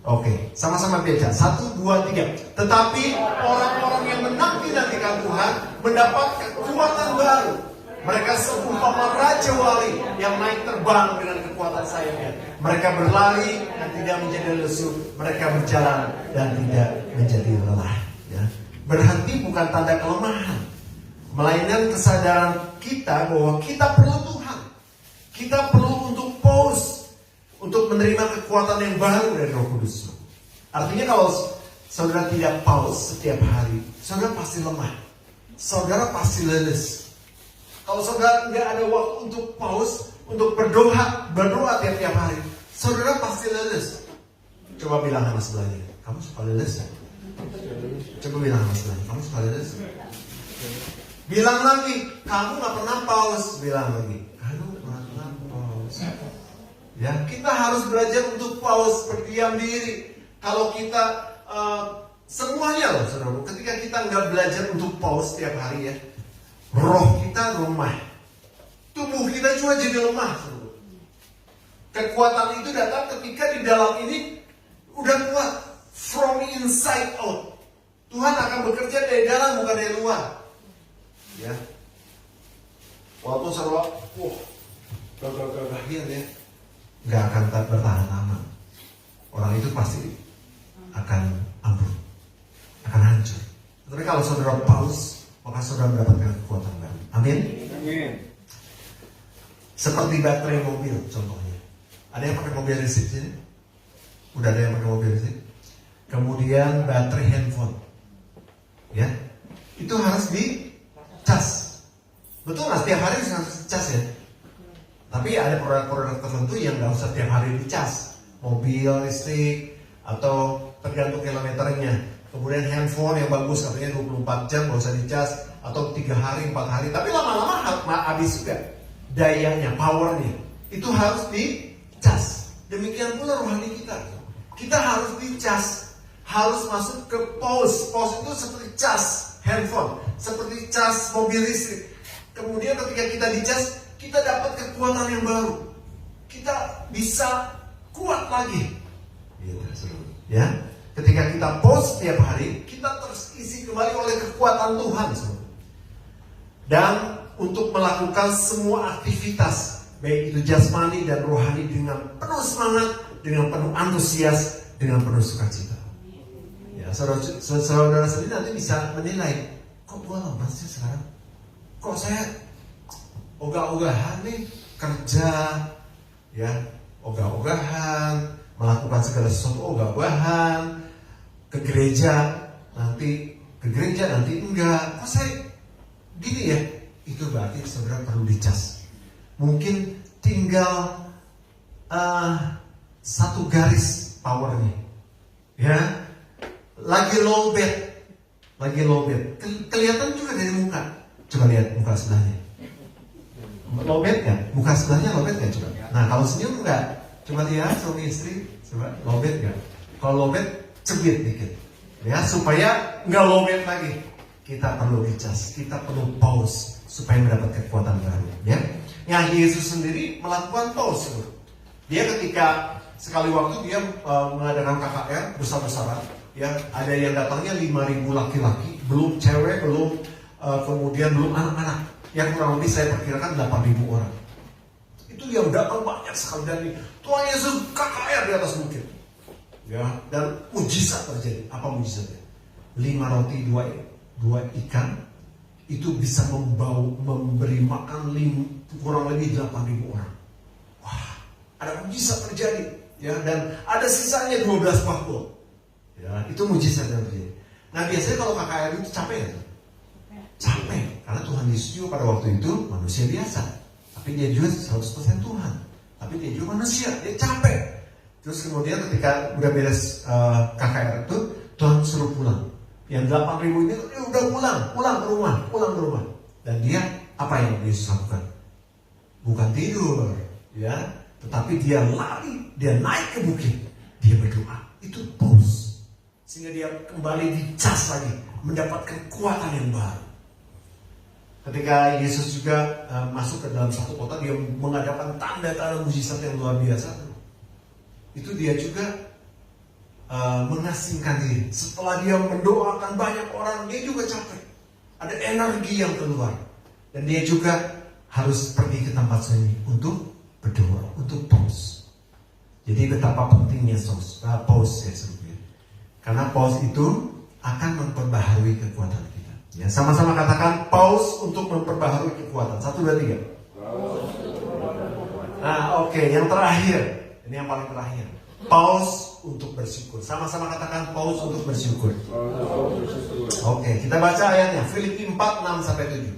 Oke, sama-sama baca. 1, 2, 3. Tetapi orang-orang yang menanti-nantikan Tuhan mendapat kekuatan baru. Mereka seumpama raja wali yang naik terbang dengan kekuatan sayapnya. Mereka berlari dan tidak menjadi lesu. Mereka berjalan dan tidak menjadi lelah. Ya. Berhenti bukan tanda kelemahan, melainkan kesadaran kita bahwa kita perlu Tuhan. Kita perlu untuk pause, untuk menerima kekuatan yang baru dari Roh Kudus. Artinya kalau saudara tidak pause setiap hari, saudara pasti lemah. Saudara pasti leles. Kalau saudara nggak ada waktu untuk pause, untuk berdoa tiap-tiap hari, saudara pasti leles. Coba bilang sama sebelahnya, kamu suka leles ya? Coba bilang sama sebelahnya, kamu suka leles ya? Bilang lagi, kamu nggak pernah pause. Bilang lagi, kamu nggak pernah pause. Ya, kita harus belajar untuk pause, berdiam diri. Kalau kita semuanya loh, saudara, ketika kita nggak belajar untuk pause setiap hari ya, roh kita lemah, tubuh kita juga jadi lemah. Saudara. Kekuatan itu datang ketika di dalam ini udah kuat, from inside out. Tuhan akan bekerja dari dalam bukan dari luar. Ya, walaupun saudara, gagal ya. Gak akan bertahan lama. Orang itu pasti akan ambruk, akan hancur. Tapi kalau saudara pause, maka saudara mendapatkan kekuatan baru. Amin. Amin. Seperti baterai mobil contohnya. Ada yang pakai mobil listrik sini? Udah ada yang pakai mobil listrik? Kemudian baterai handphone, ya, itu harus dicas. Betul nggak? Setiap hari harus dicas ya. Tapi ada produk-produk tertentu yang nggak usah tiap hari dicas. Mobil listrik atau tergantung kilometernya. Kemudian handphone yang bagus katanya 24 jam nggak usah dicas. Atau 3 hari, 4 hari. Tapi lama-lama habis juga dayanya, powernya. Itu harus dicas. Demikian pula rohani kita. Kita harus dicas. Harus masuk ke pause. Pause itu seperti cas handphone. Seperti cas mobil listrik. Kemudian ketika kita dicas, kita dapat kekuatan yang baru. Kita bisa kuat lagi. Ya, ketika kita pause setiap hari, kita terus isi kembali oleh kekuatan Tuhan. dan untuk melakukan semua aktivitas baik itu jasmani dan rohani dengan penuh semangat, dengan penuh antusias, dengan penuh sukacita. Ya, saudara sendiri nanti bisa menilai, kok gue lemas sih sekarang? Kok saya ogah-ogahan nih kerja, ya ogah-ogahan, melakukan segala sesuatu ogah-ogahan, ke gereja nanti enggak. Kok saya gini ya? Itu berarti saudara perlu dicas. Mungkin tinggal satu garis powernya, ya. Lagi low bed. Kelihatan juga dari muka. Coba lihat muka sebelahnya. Low bed nggak? Muka sebelahnya low bed nggak coba? Nah kalau senyum nggak? Coba lihat suami istri, coba low bed nggak? Kalau low bed cebit dikit, ya supaya nggak low bed lagi. Kita perlu dicas, kita perlu pause supaya mendapat kekuatan baru, ya. Yang Yesus sendiri melakukan pause. Dia ketika sekali waktu dia mengadakan KKR besar-besaran, ya. Ada yang datangnya 5.000 laki-laki, belum cewek, kemudian belum anak-anak. Yang kurang lebih saya perkirakan 8.000 orang. Itu yang datang banyak sekali dari Tuhan Yesus KKR di atas bukit, ya. Dan mujizat terjadi. Apa mujizatnya? 5 roti 2 ikan itu bisa memberi makan kurang lebih 8.000 orang. Wah, ada mujizat terjadi, ya. Dan ada sisanya 12 bakul, ya. Itu mujizat yang terjadi. Nah biasanya kalau KKR itu capek ya? Capek, karena Tuhan Yesus juga pada waktu itu manusia biasa, tapi dia juga 100% Tuhan, tapi dia juga manusia, dia capek. Terus kemudian ketika udah beres KKR itu, Tuhan suruh pulang. Yang 8.000 ini udah pulang ke rumah. Dan dia apa yang Yesus lakukan? Bukan tidur, ya, tetapi dia lari, dia naik ke bukit, dia berdoa. Itu pause, sehingga dia kembali dicas lagi, mendapatkan kekuatan yang baru. Ketika Yesus juga masuk ke dalam satu kota, dia mengadakan tanda-tanda mujizat yang luar biasa. Itu dia juga mengasingkan diri. Setelah dia mendoakan banyak orang, dia juga capek. Ada energi yang keluar. Dan dia juga harus pergi ke tempat sunyi untuk berdoa, untuk pause. Jadi betapa pentingnya pause ya sebetulnya. Karena pause itu akan memperbaharui kekuatan kita. Ya, sama-sama katakan pause untuk memperbaharui kekuatan. 1, 2, 3. Nah, oke, yang terakhir. Ini yang paling terakhir. Pause untuk bersyukur. Sama-sama katakan pause untuk bersyukur. Oke, kita baca ayatnya. Filipi 4, 6-7.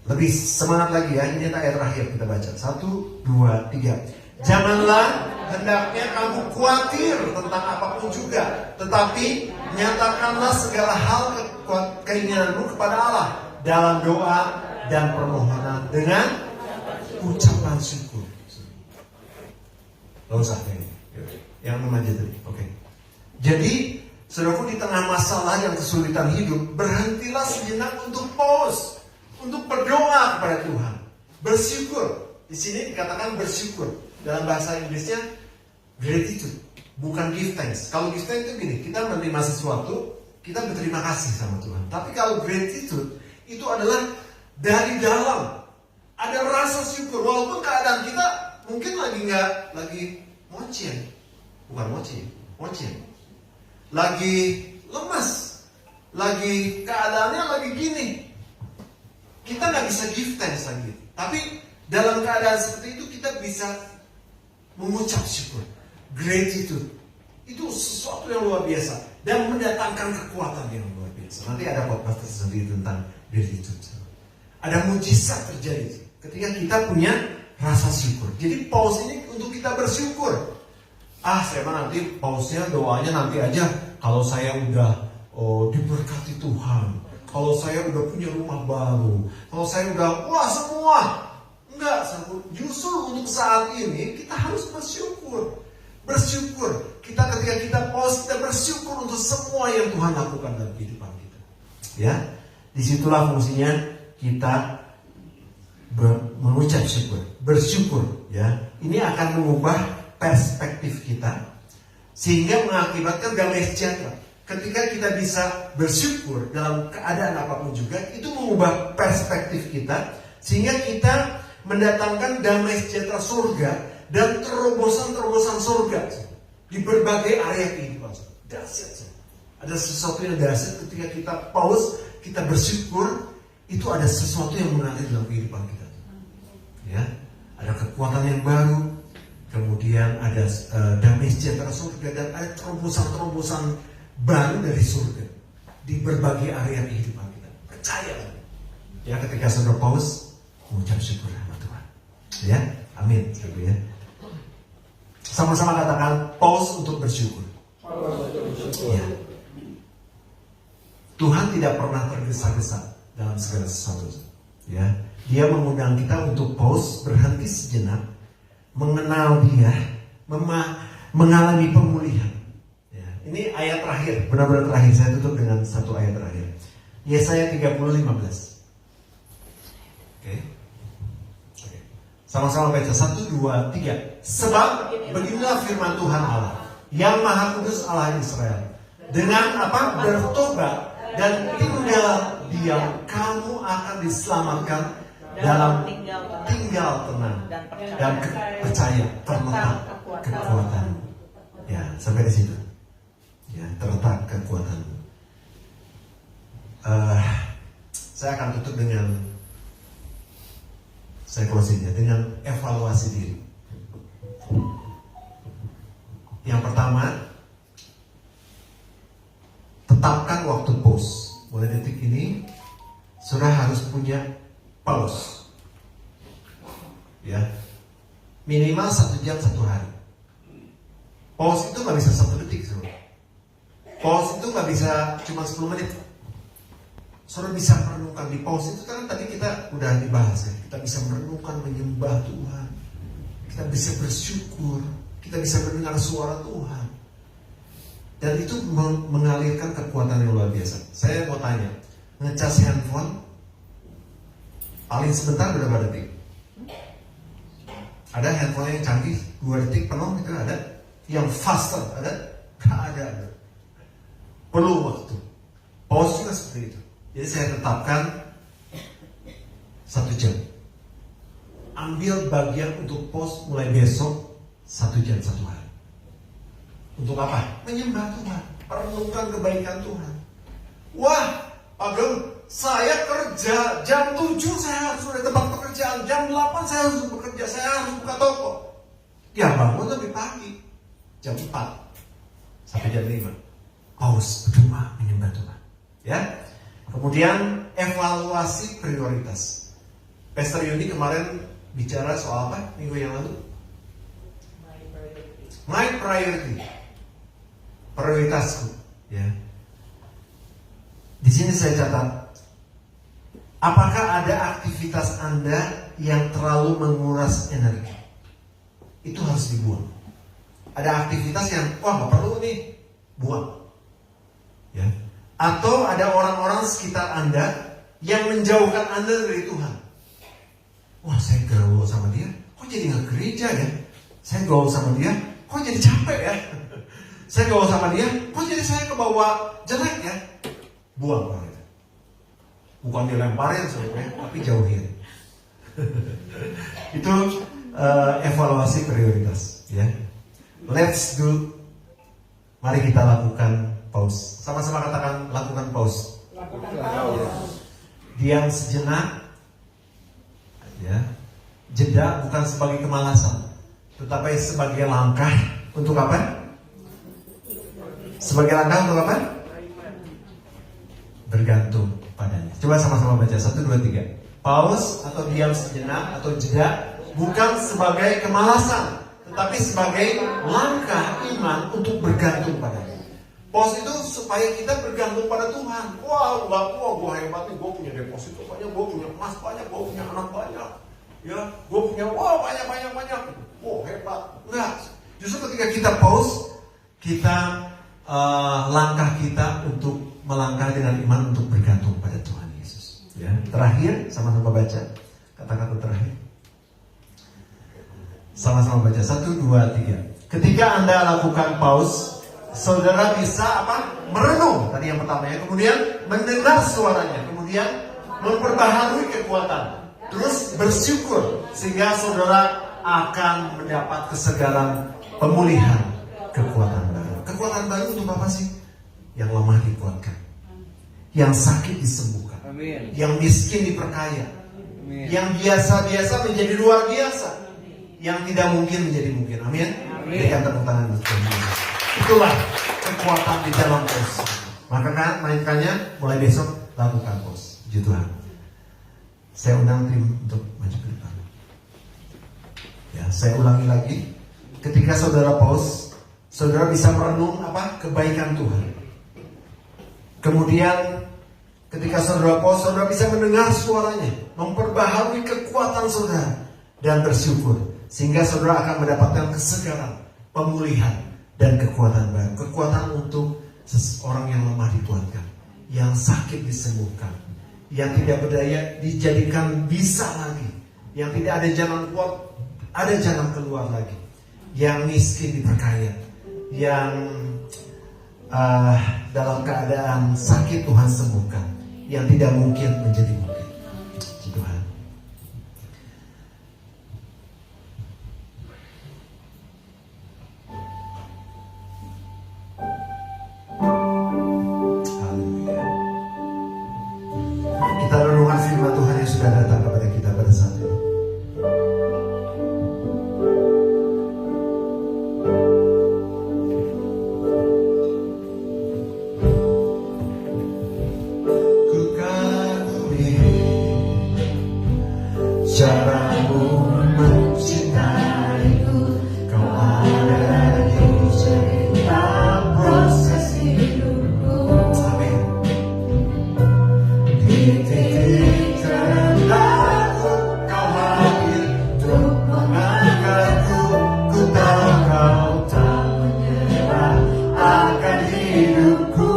Lebih semangat lagi ya. Ini ayat terakhir kita baca. 1, 2, 3. Janganlah hendaknya kamu khawatir tentang apapun juga, tetapi nyatakanlah segala hal keinginanmu kepada Allah dalam doa dan permohonan dengan ucapan syukur. Gak usah ini. Yang remaja tadi. Oke. Jadi, saudaraku, di tengah masalah yang kesulitan hidup, berhentilah sejenak untuk pause, untuk berdoa kepada Tuhan, bersyukur. Di sini dikatakan bersyukur. Dalam bahasa Inggrisnya gratitude, bukan give thanks. Kalau give thanks itu gini, kita menerima sesuatu, kita berterima kasih sama Tuhan. Tapi kalau gratitude itu adalah dari dalam, ada rasa syukur. Walaupun keadaan kita mungkin lagi moceng, lagi lemas, lagi keadaannya lagi gini, kita nggak bisa give thanks lagi. Tapi dalam keadaan seperti itu kita bisa mengucap syukur. Gratitude itu sesuatu yang luar biasa dan mendatangkan kekuatan yang luar biasa. Nanti ada podcast tersendiri tentang gratitude. Ada mujizat terjadi ketika kita punya rasa syukur. Jadi pause ini untuk kita bersyukur. Saya mah nanti pause-nya, doanya nanti aja kalau saya udah diberkati Tuhan, kalau saya udah punya rumah baru, kalau saya udah semua. Enggak, justru untuk saat ini kita harus bersyukur. Ketika kita pause, kita bersyukur untuk semua yang Tuhan lakukan dalam kehidupan kita. Ya, disitulah fungsinya kita mengucap syukur, bersyukur. Ya, ini akan mengubah perspektif kita sehingga mengakibatkan damai sejahtera. ketika kita bisa bersyukur dalam keadaan apapun juga, itu mengubah perspektif kita, sehingga kita mendatangkan damai sejahtera surga dan terobosan-terobosan surga di berbagai area kehidupan. Dahsyat. Ada sesuatu yang dahsyat ketika kita pause, kita bersyukur, itu ada sesuatu yang mengalir dalam kehidupan kita. Ya, ada kekuatan yang baru, kemudian ada damai sejahtera surga, dan ada terobosan-terobosan baru dari surga di berbagai area kehidupan kita. Percaya ya, ketika saudara pause mengucap syukur sama Tuhan. Ya, amin. Ya. Sama-sama katakan pause untuk bersyukur. Ya. Tuhan tidak pernah tergesa-gesa dalam segala sesuatu. Ya, Dia mengundang kita untuk pause, berhenti sejenak, mengenal Dia, mengalami pemulihan. Ya, ini ayat terakhir, benar-benar terakhir. Saya tutup dengan satu ayat terakhir. Yesaya 30:15. Oke. Sama-sama baca 1, 2, 3. Sebab beginilah firman Tuhan Allah, yang Maha Kudus Allah Israel. Dengan apa? Bertobat dan tinggal diam, kamu akan diselamatkan dalam tinggal tenang dan percaya terletak kekuatan. Ya, sampai di situ. Ya, terletak kekuatan. Saya akan tutup dengan, saya closing ya, dengan evaluasi diri. Yang pertama, tetapkan waktu pause. Mulai detik ini, saudara harus punya pause. Ya, minimal 1 jam 1 hari. Pause itu nggak bisa 1 detik, saudara. Pause itu nggak bisa cuma 10 menit. Saudara bisa merenungkan di pause itu, kan tadi kita udah dibahas ya. Kita bisa merenungkan, menyembah Tuhan. Kita bisa bersyukur. Kita bisa mendengar suara Tuhan. Dan itu mengalirkan kekuatan yang luar biasa. Saya mau tanya, ngecas handphone paling sebentar berapa detik? Ada handphone yang canggih 2 detik penuh itu ada. Yang faster ada? Gak ada. Perlu waktu. Pause juga seperti itu. Jadi saya tetapkan 1 jam. Ambil bagian untuk pause mulai besok 1 jam 1 hari. Untuk apa? Menyembah Tuhan, merenungkan kebaikan Tuhan. Wah, Pak Gem, saya kerja jam 7 saya harus sudah tempat pekerjaan, jam 8 saya harus bekerja, saya harus buka toko. Ya bangun lebih pagi, jam 4 sampai jam 5. Pause, berdoa, menyembah Tuhan. Ya. Kemudian evaluasi prioritas. Pastor Yuni kemarin bicara soal apa minggu yang lalu? My priority. Prioritasku, ya. Di sini saya catat, apakah ada aktivitas Anda yang terlalu menguras energi? Itu harus dibuang. Ada aktivitas yang nggak perlu nih, buang. Ya. Atau ada orang-orang sekitar Anda yang menjauhkan Anda dari Tuhan. Wah, saya gaul sama dia, kok jadi nggak gereja ya? Saya gaul sama dia, kok jadi capek ya? Saya gaul sama dia, kok jadi saya kebawa jelek ya? Buang orang itu. Bukan dilemparin sebenarnya, tapi jauhin. Itu evaluasi prioritas, ya. Let's do. Mari kita lakukan pause. Sama-sama katakan lakukan pause. Diam sejenak, ya. Jeda bukan sebagai kemalasan, tetapi sebagai langkah untuk apa? Sebagai langkah untuk apa? Bergantung padanya. Coba sama-sama baca 1, 2, 3. Pause atau diam sejenak atau jeda bukan sebagai kemalasan, tetapi sebagai langkah iman untuk bergantung padanya. Pause itu supaya kita bergantung pada Tuhan. Wah, gue hebat nih, gue punya deposito banyak, gue punya emas banyak, gue punya anak banyak, ya, gue punya banyak. Wah, hebat. Enggak. Justru ketika kita pause, kita langkah kita untuk melangkah dengan iman untuk bergantung pada Tuhan Yesus. Ya. Terakhir, sama-sama baca kata-kata terakhir. Sama-sama baca 1, 2, 3. Ketika Anda lakukan pause, saudara bisa apa? Merenung tadi yang pertama ya. Kemudian mendengar suaranya. Kemudian memperbaharui kekuatan. Terus bersyukur sehingga saudara akan mendapat kesegaran, pemulihan, kekuatan baru. Kekuatan baru untuk apa sih? Yang lemah dikuatkan, yang sakit disembuhkan, Amin. yang miskin diperkaya, Amin. yang biasa-biasa menjadi luar biasa, yang tidak mungkin menjadi mungkin. Amin. Berikan tepuk tangan untuk Tuhan. Itulah kekuatan di dalam pos. Maka kan mainkannya mulai besok lakukan pos. Puji Tuhan. Saya undang tim untuk maju ke depan. Ya, saya ulangi lagi. Ketika saudara pos, saudara bisa merenung apa? Kebaikan Tuhan. Kemudian ketika saudara pos, saudara bisa mendengar suaranya, memperbaharui kekuatan saudara dan bersyukur sehingga saudara akan mendapatkan kesegaran, pemulihan dan kekuatan baru. Kekuatan untuk seseorang yang lemah dikuatkan, yang sakit disembuhkan, yang tidak berdaya dijadikan bisa lagi, yang tidak ada jalan keluar, ada jalan keluar lagi, yang miskin diperkaya, yang dalam keadaan sakit Tuhan sembuhkan, yang tidak mungkin menjadi mungkin. Tuhan. Haleluya. Kita renungkan firman Tuhan yang sudah datang kepada kita pada saat ini. Caramu mencintaiku, kau ada di cerita proses hidupku. Amin. Di titik terendahku kau hadir untuk mengangkatku. Ku tahu kau tak menyerah akan hidupku.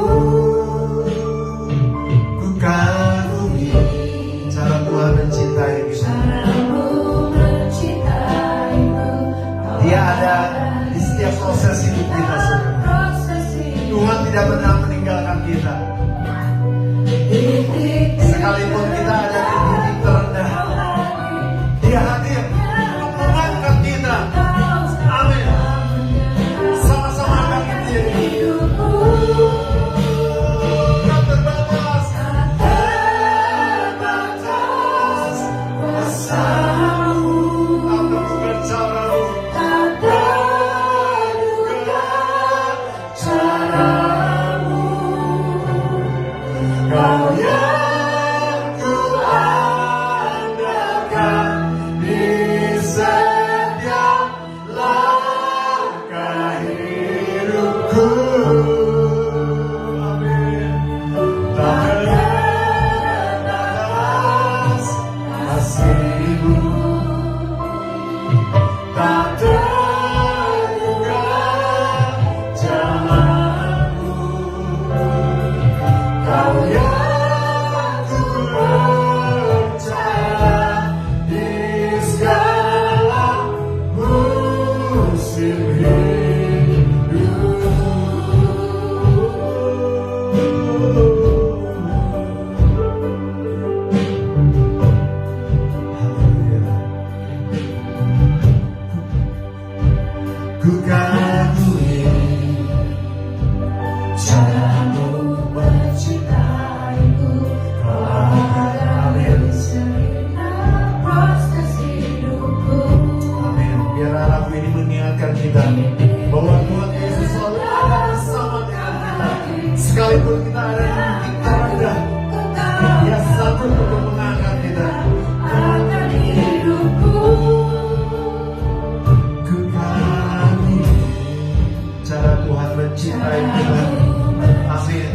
Ku kagumi cara Tuhan mencintai kita. Dia ada di setiap proses hidup kita, saudara. Tuhan tidak pernah meninggalkan kita. Sekalipun kita ada di titik terendah, Dia hadir untuk mengangkat kita. Amin. Sama-sama angkat diri. Tak terbatas, kuasamu, tak terduga caramu. Kau yang ku andalkan di setiap langkah hidupku. Amin. Tak terbatas kasih-Mu, tak terduga jalan-Mu. Kau yang ku percaya di segala musim hidup. Haleluya. Ku kagumi caramu mencintaiku, kau ada di setiap proses hidupku. Amin. Biarlah lagu ini mengingatkan kita bahwa Tuhan Yesus selalu ada bersama dengan kita. Sekalipun kita ada di titik terendah, Dia sanggup untuk mengangkat kita. Akan hidupku. Ku kagumi cara Tuhan mencintai kita. Amin.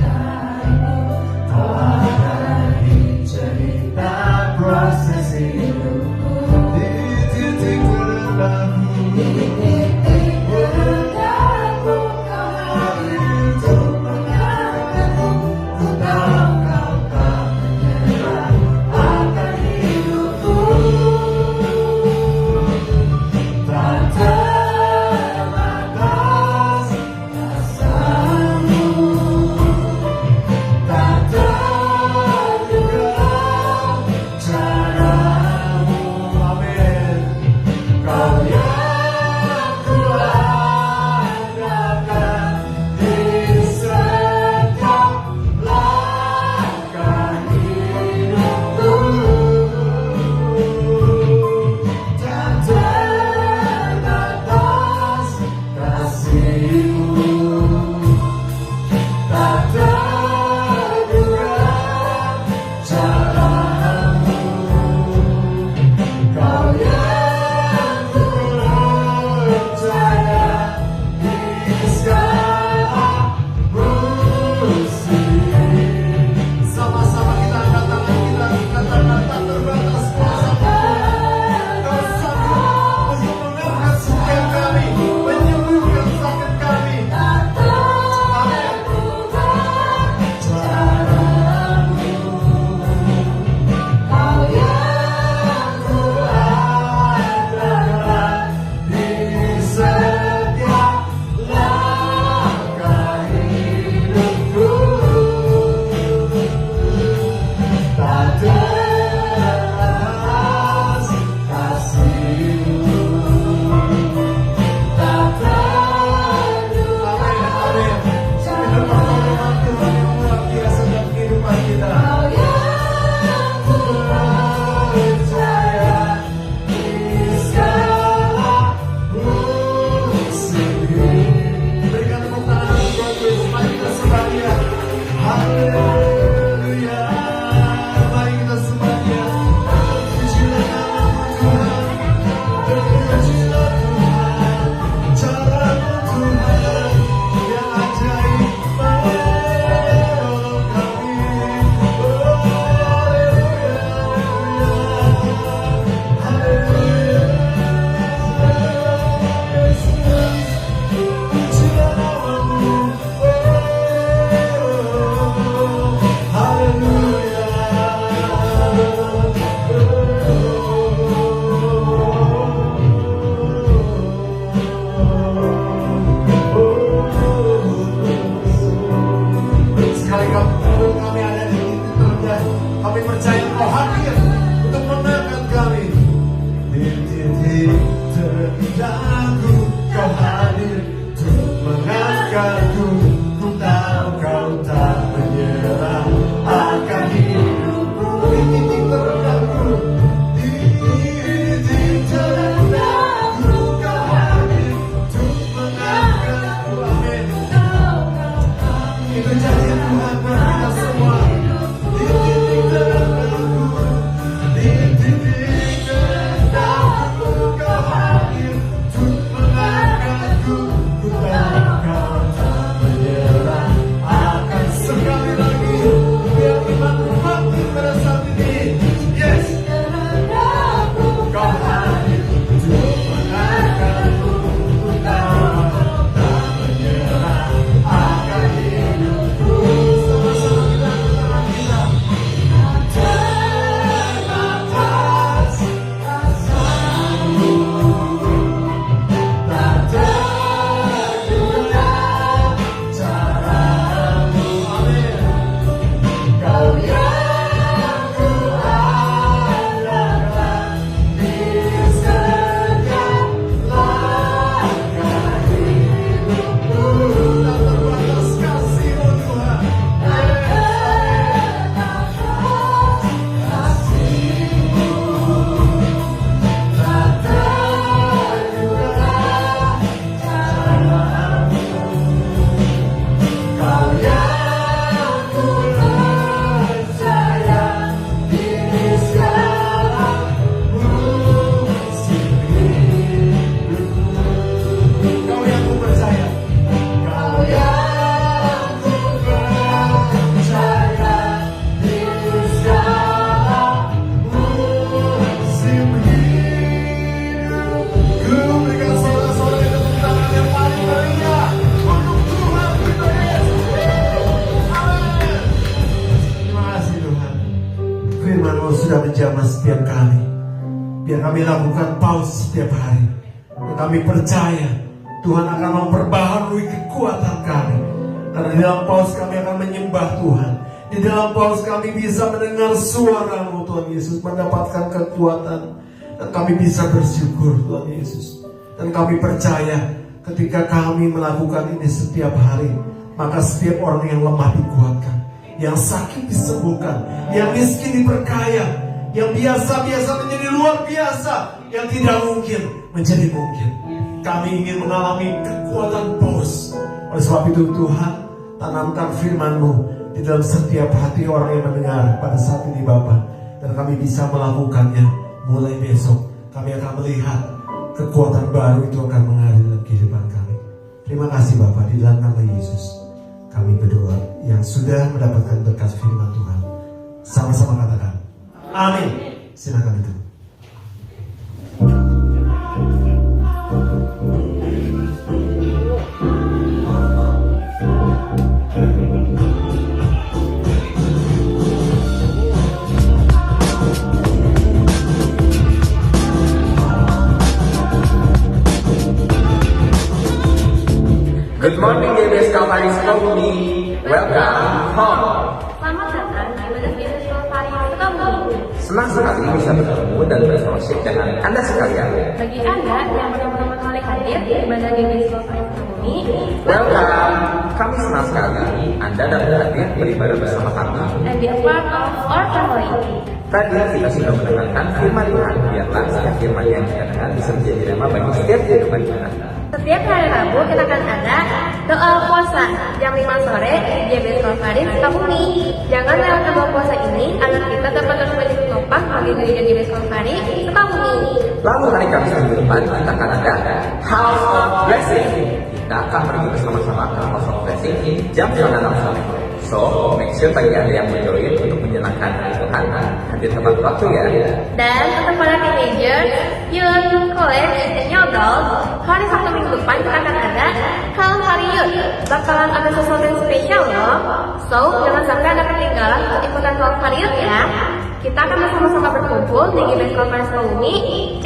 Kau ada di cerita proses hidupku, di titik terendahku. Kau hadir untuk mengangkatku. Ku tahu Itu janji Tuhan buat kita semua. Di titik terendahku, di titik terendahku, Kau hadir untuk mengangkatku. Ku tahu Kau tak menyerah akan sekali lagi. Biar imanku makin pada saat ini. Yes. Kau hadir untuk mengangkatku. Ku tahu Kau tak menyerah akan hidupku. Sama-sama kita katakan kita. Terbatas asamu, tak terduga caramu. Amin. Kau yang ku andalkan, di setiap langkah hidupku. Tak terbatas kasih-Mu Tuhan. Kau yang ku percaya, ini sekarang musim hidupku. Kau yang ku percaya, Kau yang ku percaya, ini sekarang musim hidupku. Berikan saudara-saudara tepuk tangan yang paling meriah untuk Tuhan kita Yesus. Amin. Terima kasih Tuhan. Firman-Mu sudah menjamah setiap kami. Biar kami lakukan paus setiap hari. Dan kami percaya Tuhan akan memperbaharui kekuatan kami. Karena di dalam paus kami akan menyembah Tuhan. Di dalam paus kami bisa mendengar suara-Mu Tuhan Yesus, mendapatkan kekuatan. Dan kami bisa bersyukur Tuhan Yesus. Dan kami percaya ketika kami melakukan ini setiap hari, maka setiap orang yang lemah dikuatkan, yang sakit disembuhkan, yang miskin diperkaya, yang biasa-biasa menjadi luar biasa, yang tidak mungkin menjadi mungkin. Kami ingin mengalami kekuatan paus. Oleh sebab itu Tuhan, tanamkan firman-Mu di dalam setiap hati orang yang mendengar pada saat ini Bapa. Dan kami bisa melakukannya mulai besok. Kami akan melihat kekuatan baru itu akan mengalir dalam kehidupan kami. Terima kasih Bapa, di dalam nama Yesus kami berdoa yang sudah mendapatkan berkat firman Tuhan. Sama-sama katakan amin. Silakan duduk. Good morning, GBS Kalvari Sukabumi. Welcome home. Selamat datang di ibadah GBS Kalvari Sukabumi. Senang sekali bisa bertemu dan berfellowship dengan Anda sekalian. Bagi Anda yang pertama kali hadir di ibadah GBS Kalvari Sukabumi, Welcome. Kami senang sekali Anda dapat hadir beribadah bersama kami. and be a part of our family. Tadi kita sudah mendengarkan firman Tuhan. Biarlah setiap firman yang kita dengar bisa menjadi rema bagi setiap kehidupan kita. Setiap hari Rabu kita akan ada doa puasa jam 5 sore di GBS Kalvari Sukabumi. Jangan lewatkan doa puasa ini agar kita dapat terus menjadi penopang bagi gereja GBS Kalvari Sukabumi. Lalu hari Kamis minggu depan kita akan ada House of Blessing. Kita akan pergi bersama-sama ke House of Blessing jam 5 sore. So, make sure bagi Anda yang mau join untuk menyenangkan hari Tuhan, hadir tepat waktu ya. Dan untuk para teenager, youth, college, dan young adult, hari Sabtu minggu depan kita akan ada Kalvari Youth. Bakalan ada sesuatu yang spesial loh. So, jangan sampai Anda ketinggalan untuk ikutan Kalvari Youth ya. Kita akan bersama-sama berkumpul di GBS Kalvari Sukabumi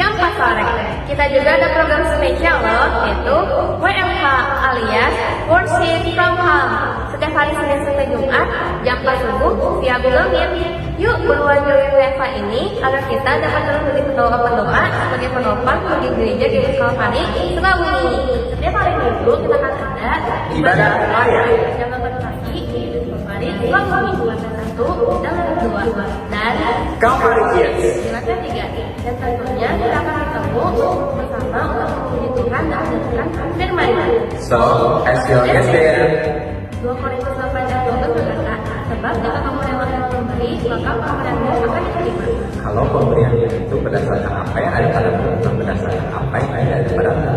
jam 4 sore. Kita juga ada program spesial loh, yaitu WFH alias Worship from Home. Setiap hari Senin sampai Jumat jam 4 subuh via Bilongin. Yuk buruan join WFH ini agar kita dapat terus menjadi pendoa sebagai penopang bagi gereja GBS Kalvari Sukabumi. Setiap hari Minggu kita akan ada Ibadah raya jam 8 pagi di GBS Kalvari Sukabumi lantai 1 dan lantai 2 dan Kalvari Kids. di lantai 3. Dan tentunya kita akan bertemu bersama untuk memuji Tuhan dan mendengarkan firman-Nya. So, as you get there, 2 Korintus 8 Tugas mendesak, sebab jika kamu rela memberi, maka pemberianmu akan diterima. Kalau pemberiannya itu berdasarkan apa yang ada padamu, bukan berdasarkan apa yang ada padamu.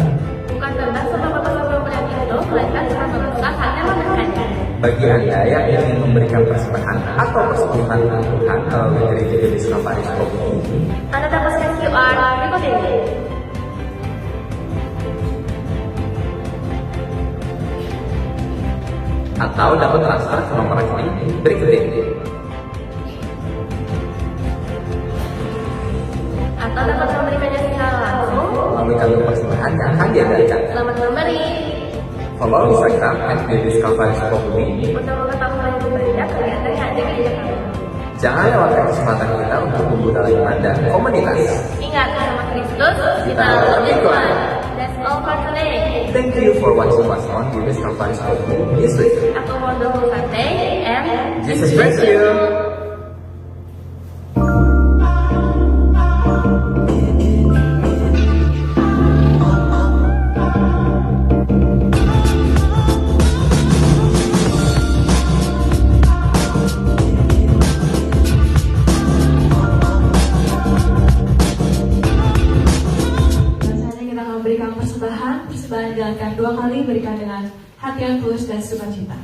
Bukan tentang seberapa besar pemberian itu, melainkan seberapa besar hanya memberikannya. Bagi Anda yang ingin memberikan persembahan atau persekutuan Tuhan melalui gereja Discovery Scope ini, Anda dapat scan QR berikut ini. atau dapat transfer ke nomor rekening berikut ini. Atau dapat memberikannya secara langsung. Melalui kantor persembahan yang akan diadakan. Selamat memberi. Follow Instagram @discoveryscope ini. Untuk mengetahui lebih banyak kegiatan yang ada di Jakarta. Jangan lewatkan kesempatan kita untuk membuka iman dan komunitas. Ingat, sama Kristus, kita lebih kuat. That's all for today. Thank you for watching what's on di Discovery Scope this week. Have a wonderful Sunday and Jesus bless you. Persembahan dijalankan 2 kali, berikan dengan hati yang tulus dan sukacita.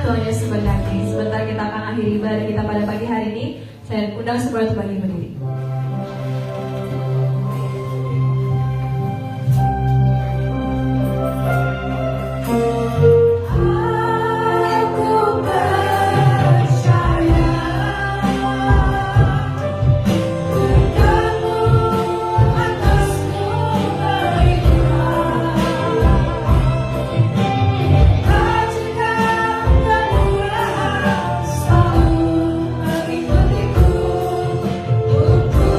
Tuhan Yesus berkati. Sebentar kita akan akhiri ibadah kita pada pagi hari ini. Saya undang semua untuk bagi berdiri. Untuk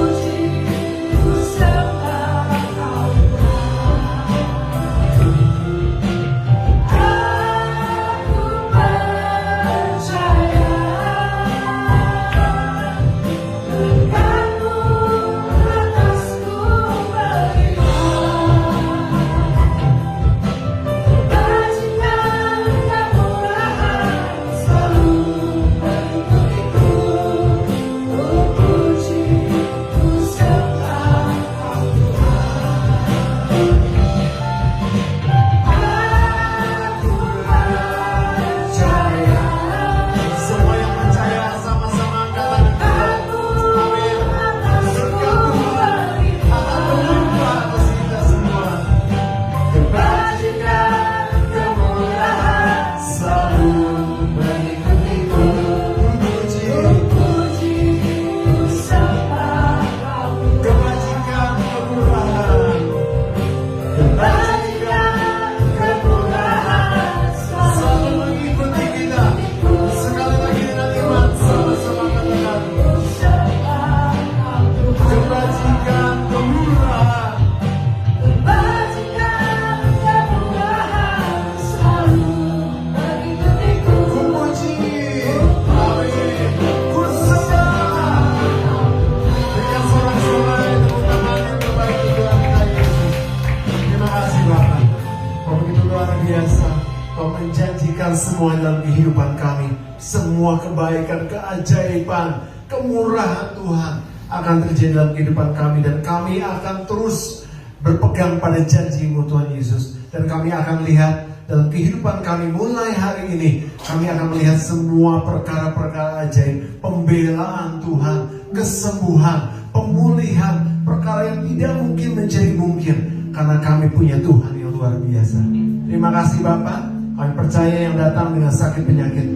semua dalam kehidupan kami. Semua kebaikan, keajaiban, kemurahan Tuhan akan terjadi dalam kehidupan kami. Dan kami akan terus berpegang pada janji-Mu Tuhan Yesus. Dan kami akan lihat dalam kehidupan kami mulai hari ini, kami akan melihat semua perkara-perkara ajaib, pembelaan Tuhan, kesembuhan, pemulihan, perkara yang tidak mungkin menjadi mungkin, karena kami punya Tuhan yang luar biasa. Terima kasih Bapak, kami percaya yang datang dengan sakit penyakit,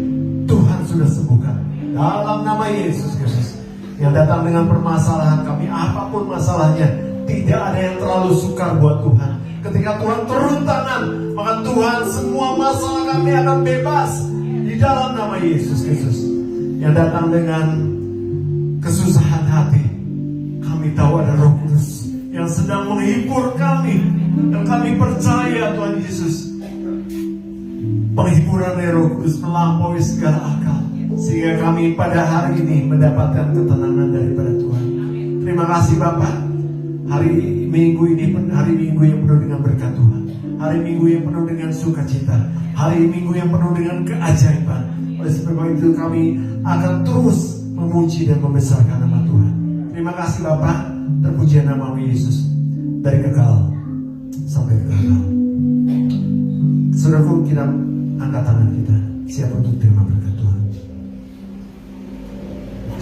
Tuhan sudah sembuhkan. Dalam nama Yesus Kristus. Yang datang dengan permasalahan kami, apapun masalahnya, tidak ada yang terlalu sukar buat Tuhan. Ketika Tuhan turun tangan, maka Tuhan semua masalah kami akan bebas di dalam nama Yesus Kristus. Yang datang dengan kesusahan hati, kami tahu ada Roh Kudus yang sedang menghibur kami, dan kami percaya Tuhan Yesus, penghiburan dari Roh Kudus melampaui segala akal, sehingga kami pada hari ini mendapatkan ketenangan daripada Tuhan. Terima kasih Bapak. Hari Minggu ini hari Minggu yang penuh dengan berkat Tuhan, hari Minggu yang penuh dengan sukacita, hari Minggu yang penuh dengan keajaiban. Oleh sebab itu kami akan terus memuji dan membesarkan nama Tuhan. Terima kasih Bapak, terpuji nama Yesus dari kekal sampai kekal. Saudaraku, kita angkat tangan kita, siap untuk terima berkat Tuhan.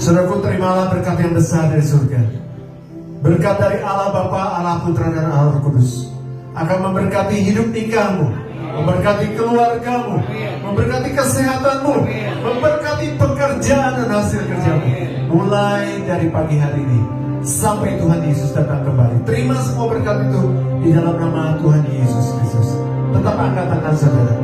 Saudaraku, terimalah berkat yang besar dari surga. Berkat dari Allah Bapa, Allah Putra, dan Allah Roh Kudus akan memberkati hidup nikahmu, memberkati keluargamu, memberkati kesehatanmu, memberkati pekerjaan dan hasil kerjamu, mulai dari pagi hari ini sampai Tuhan Yesus datang kembali. Terima semua berkat itu di dalam nama Tuhan Yesus Kristus. Tetap angkat tangan saudara.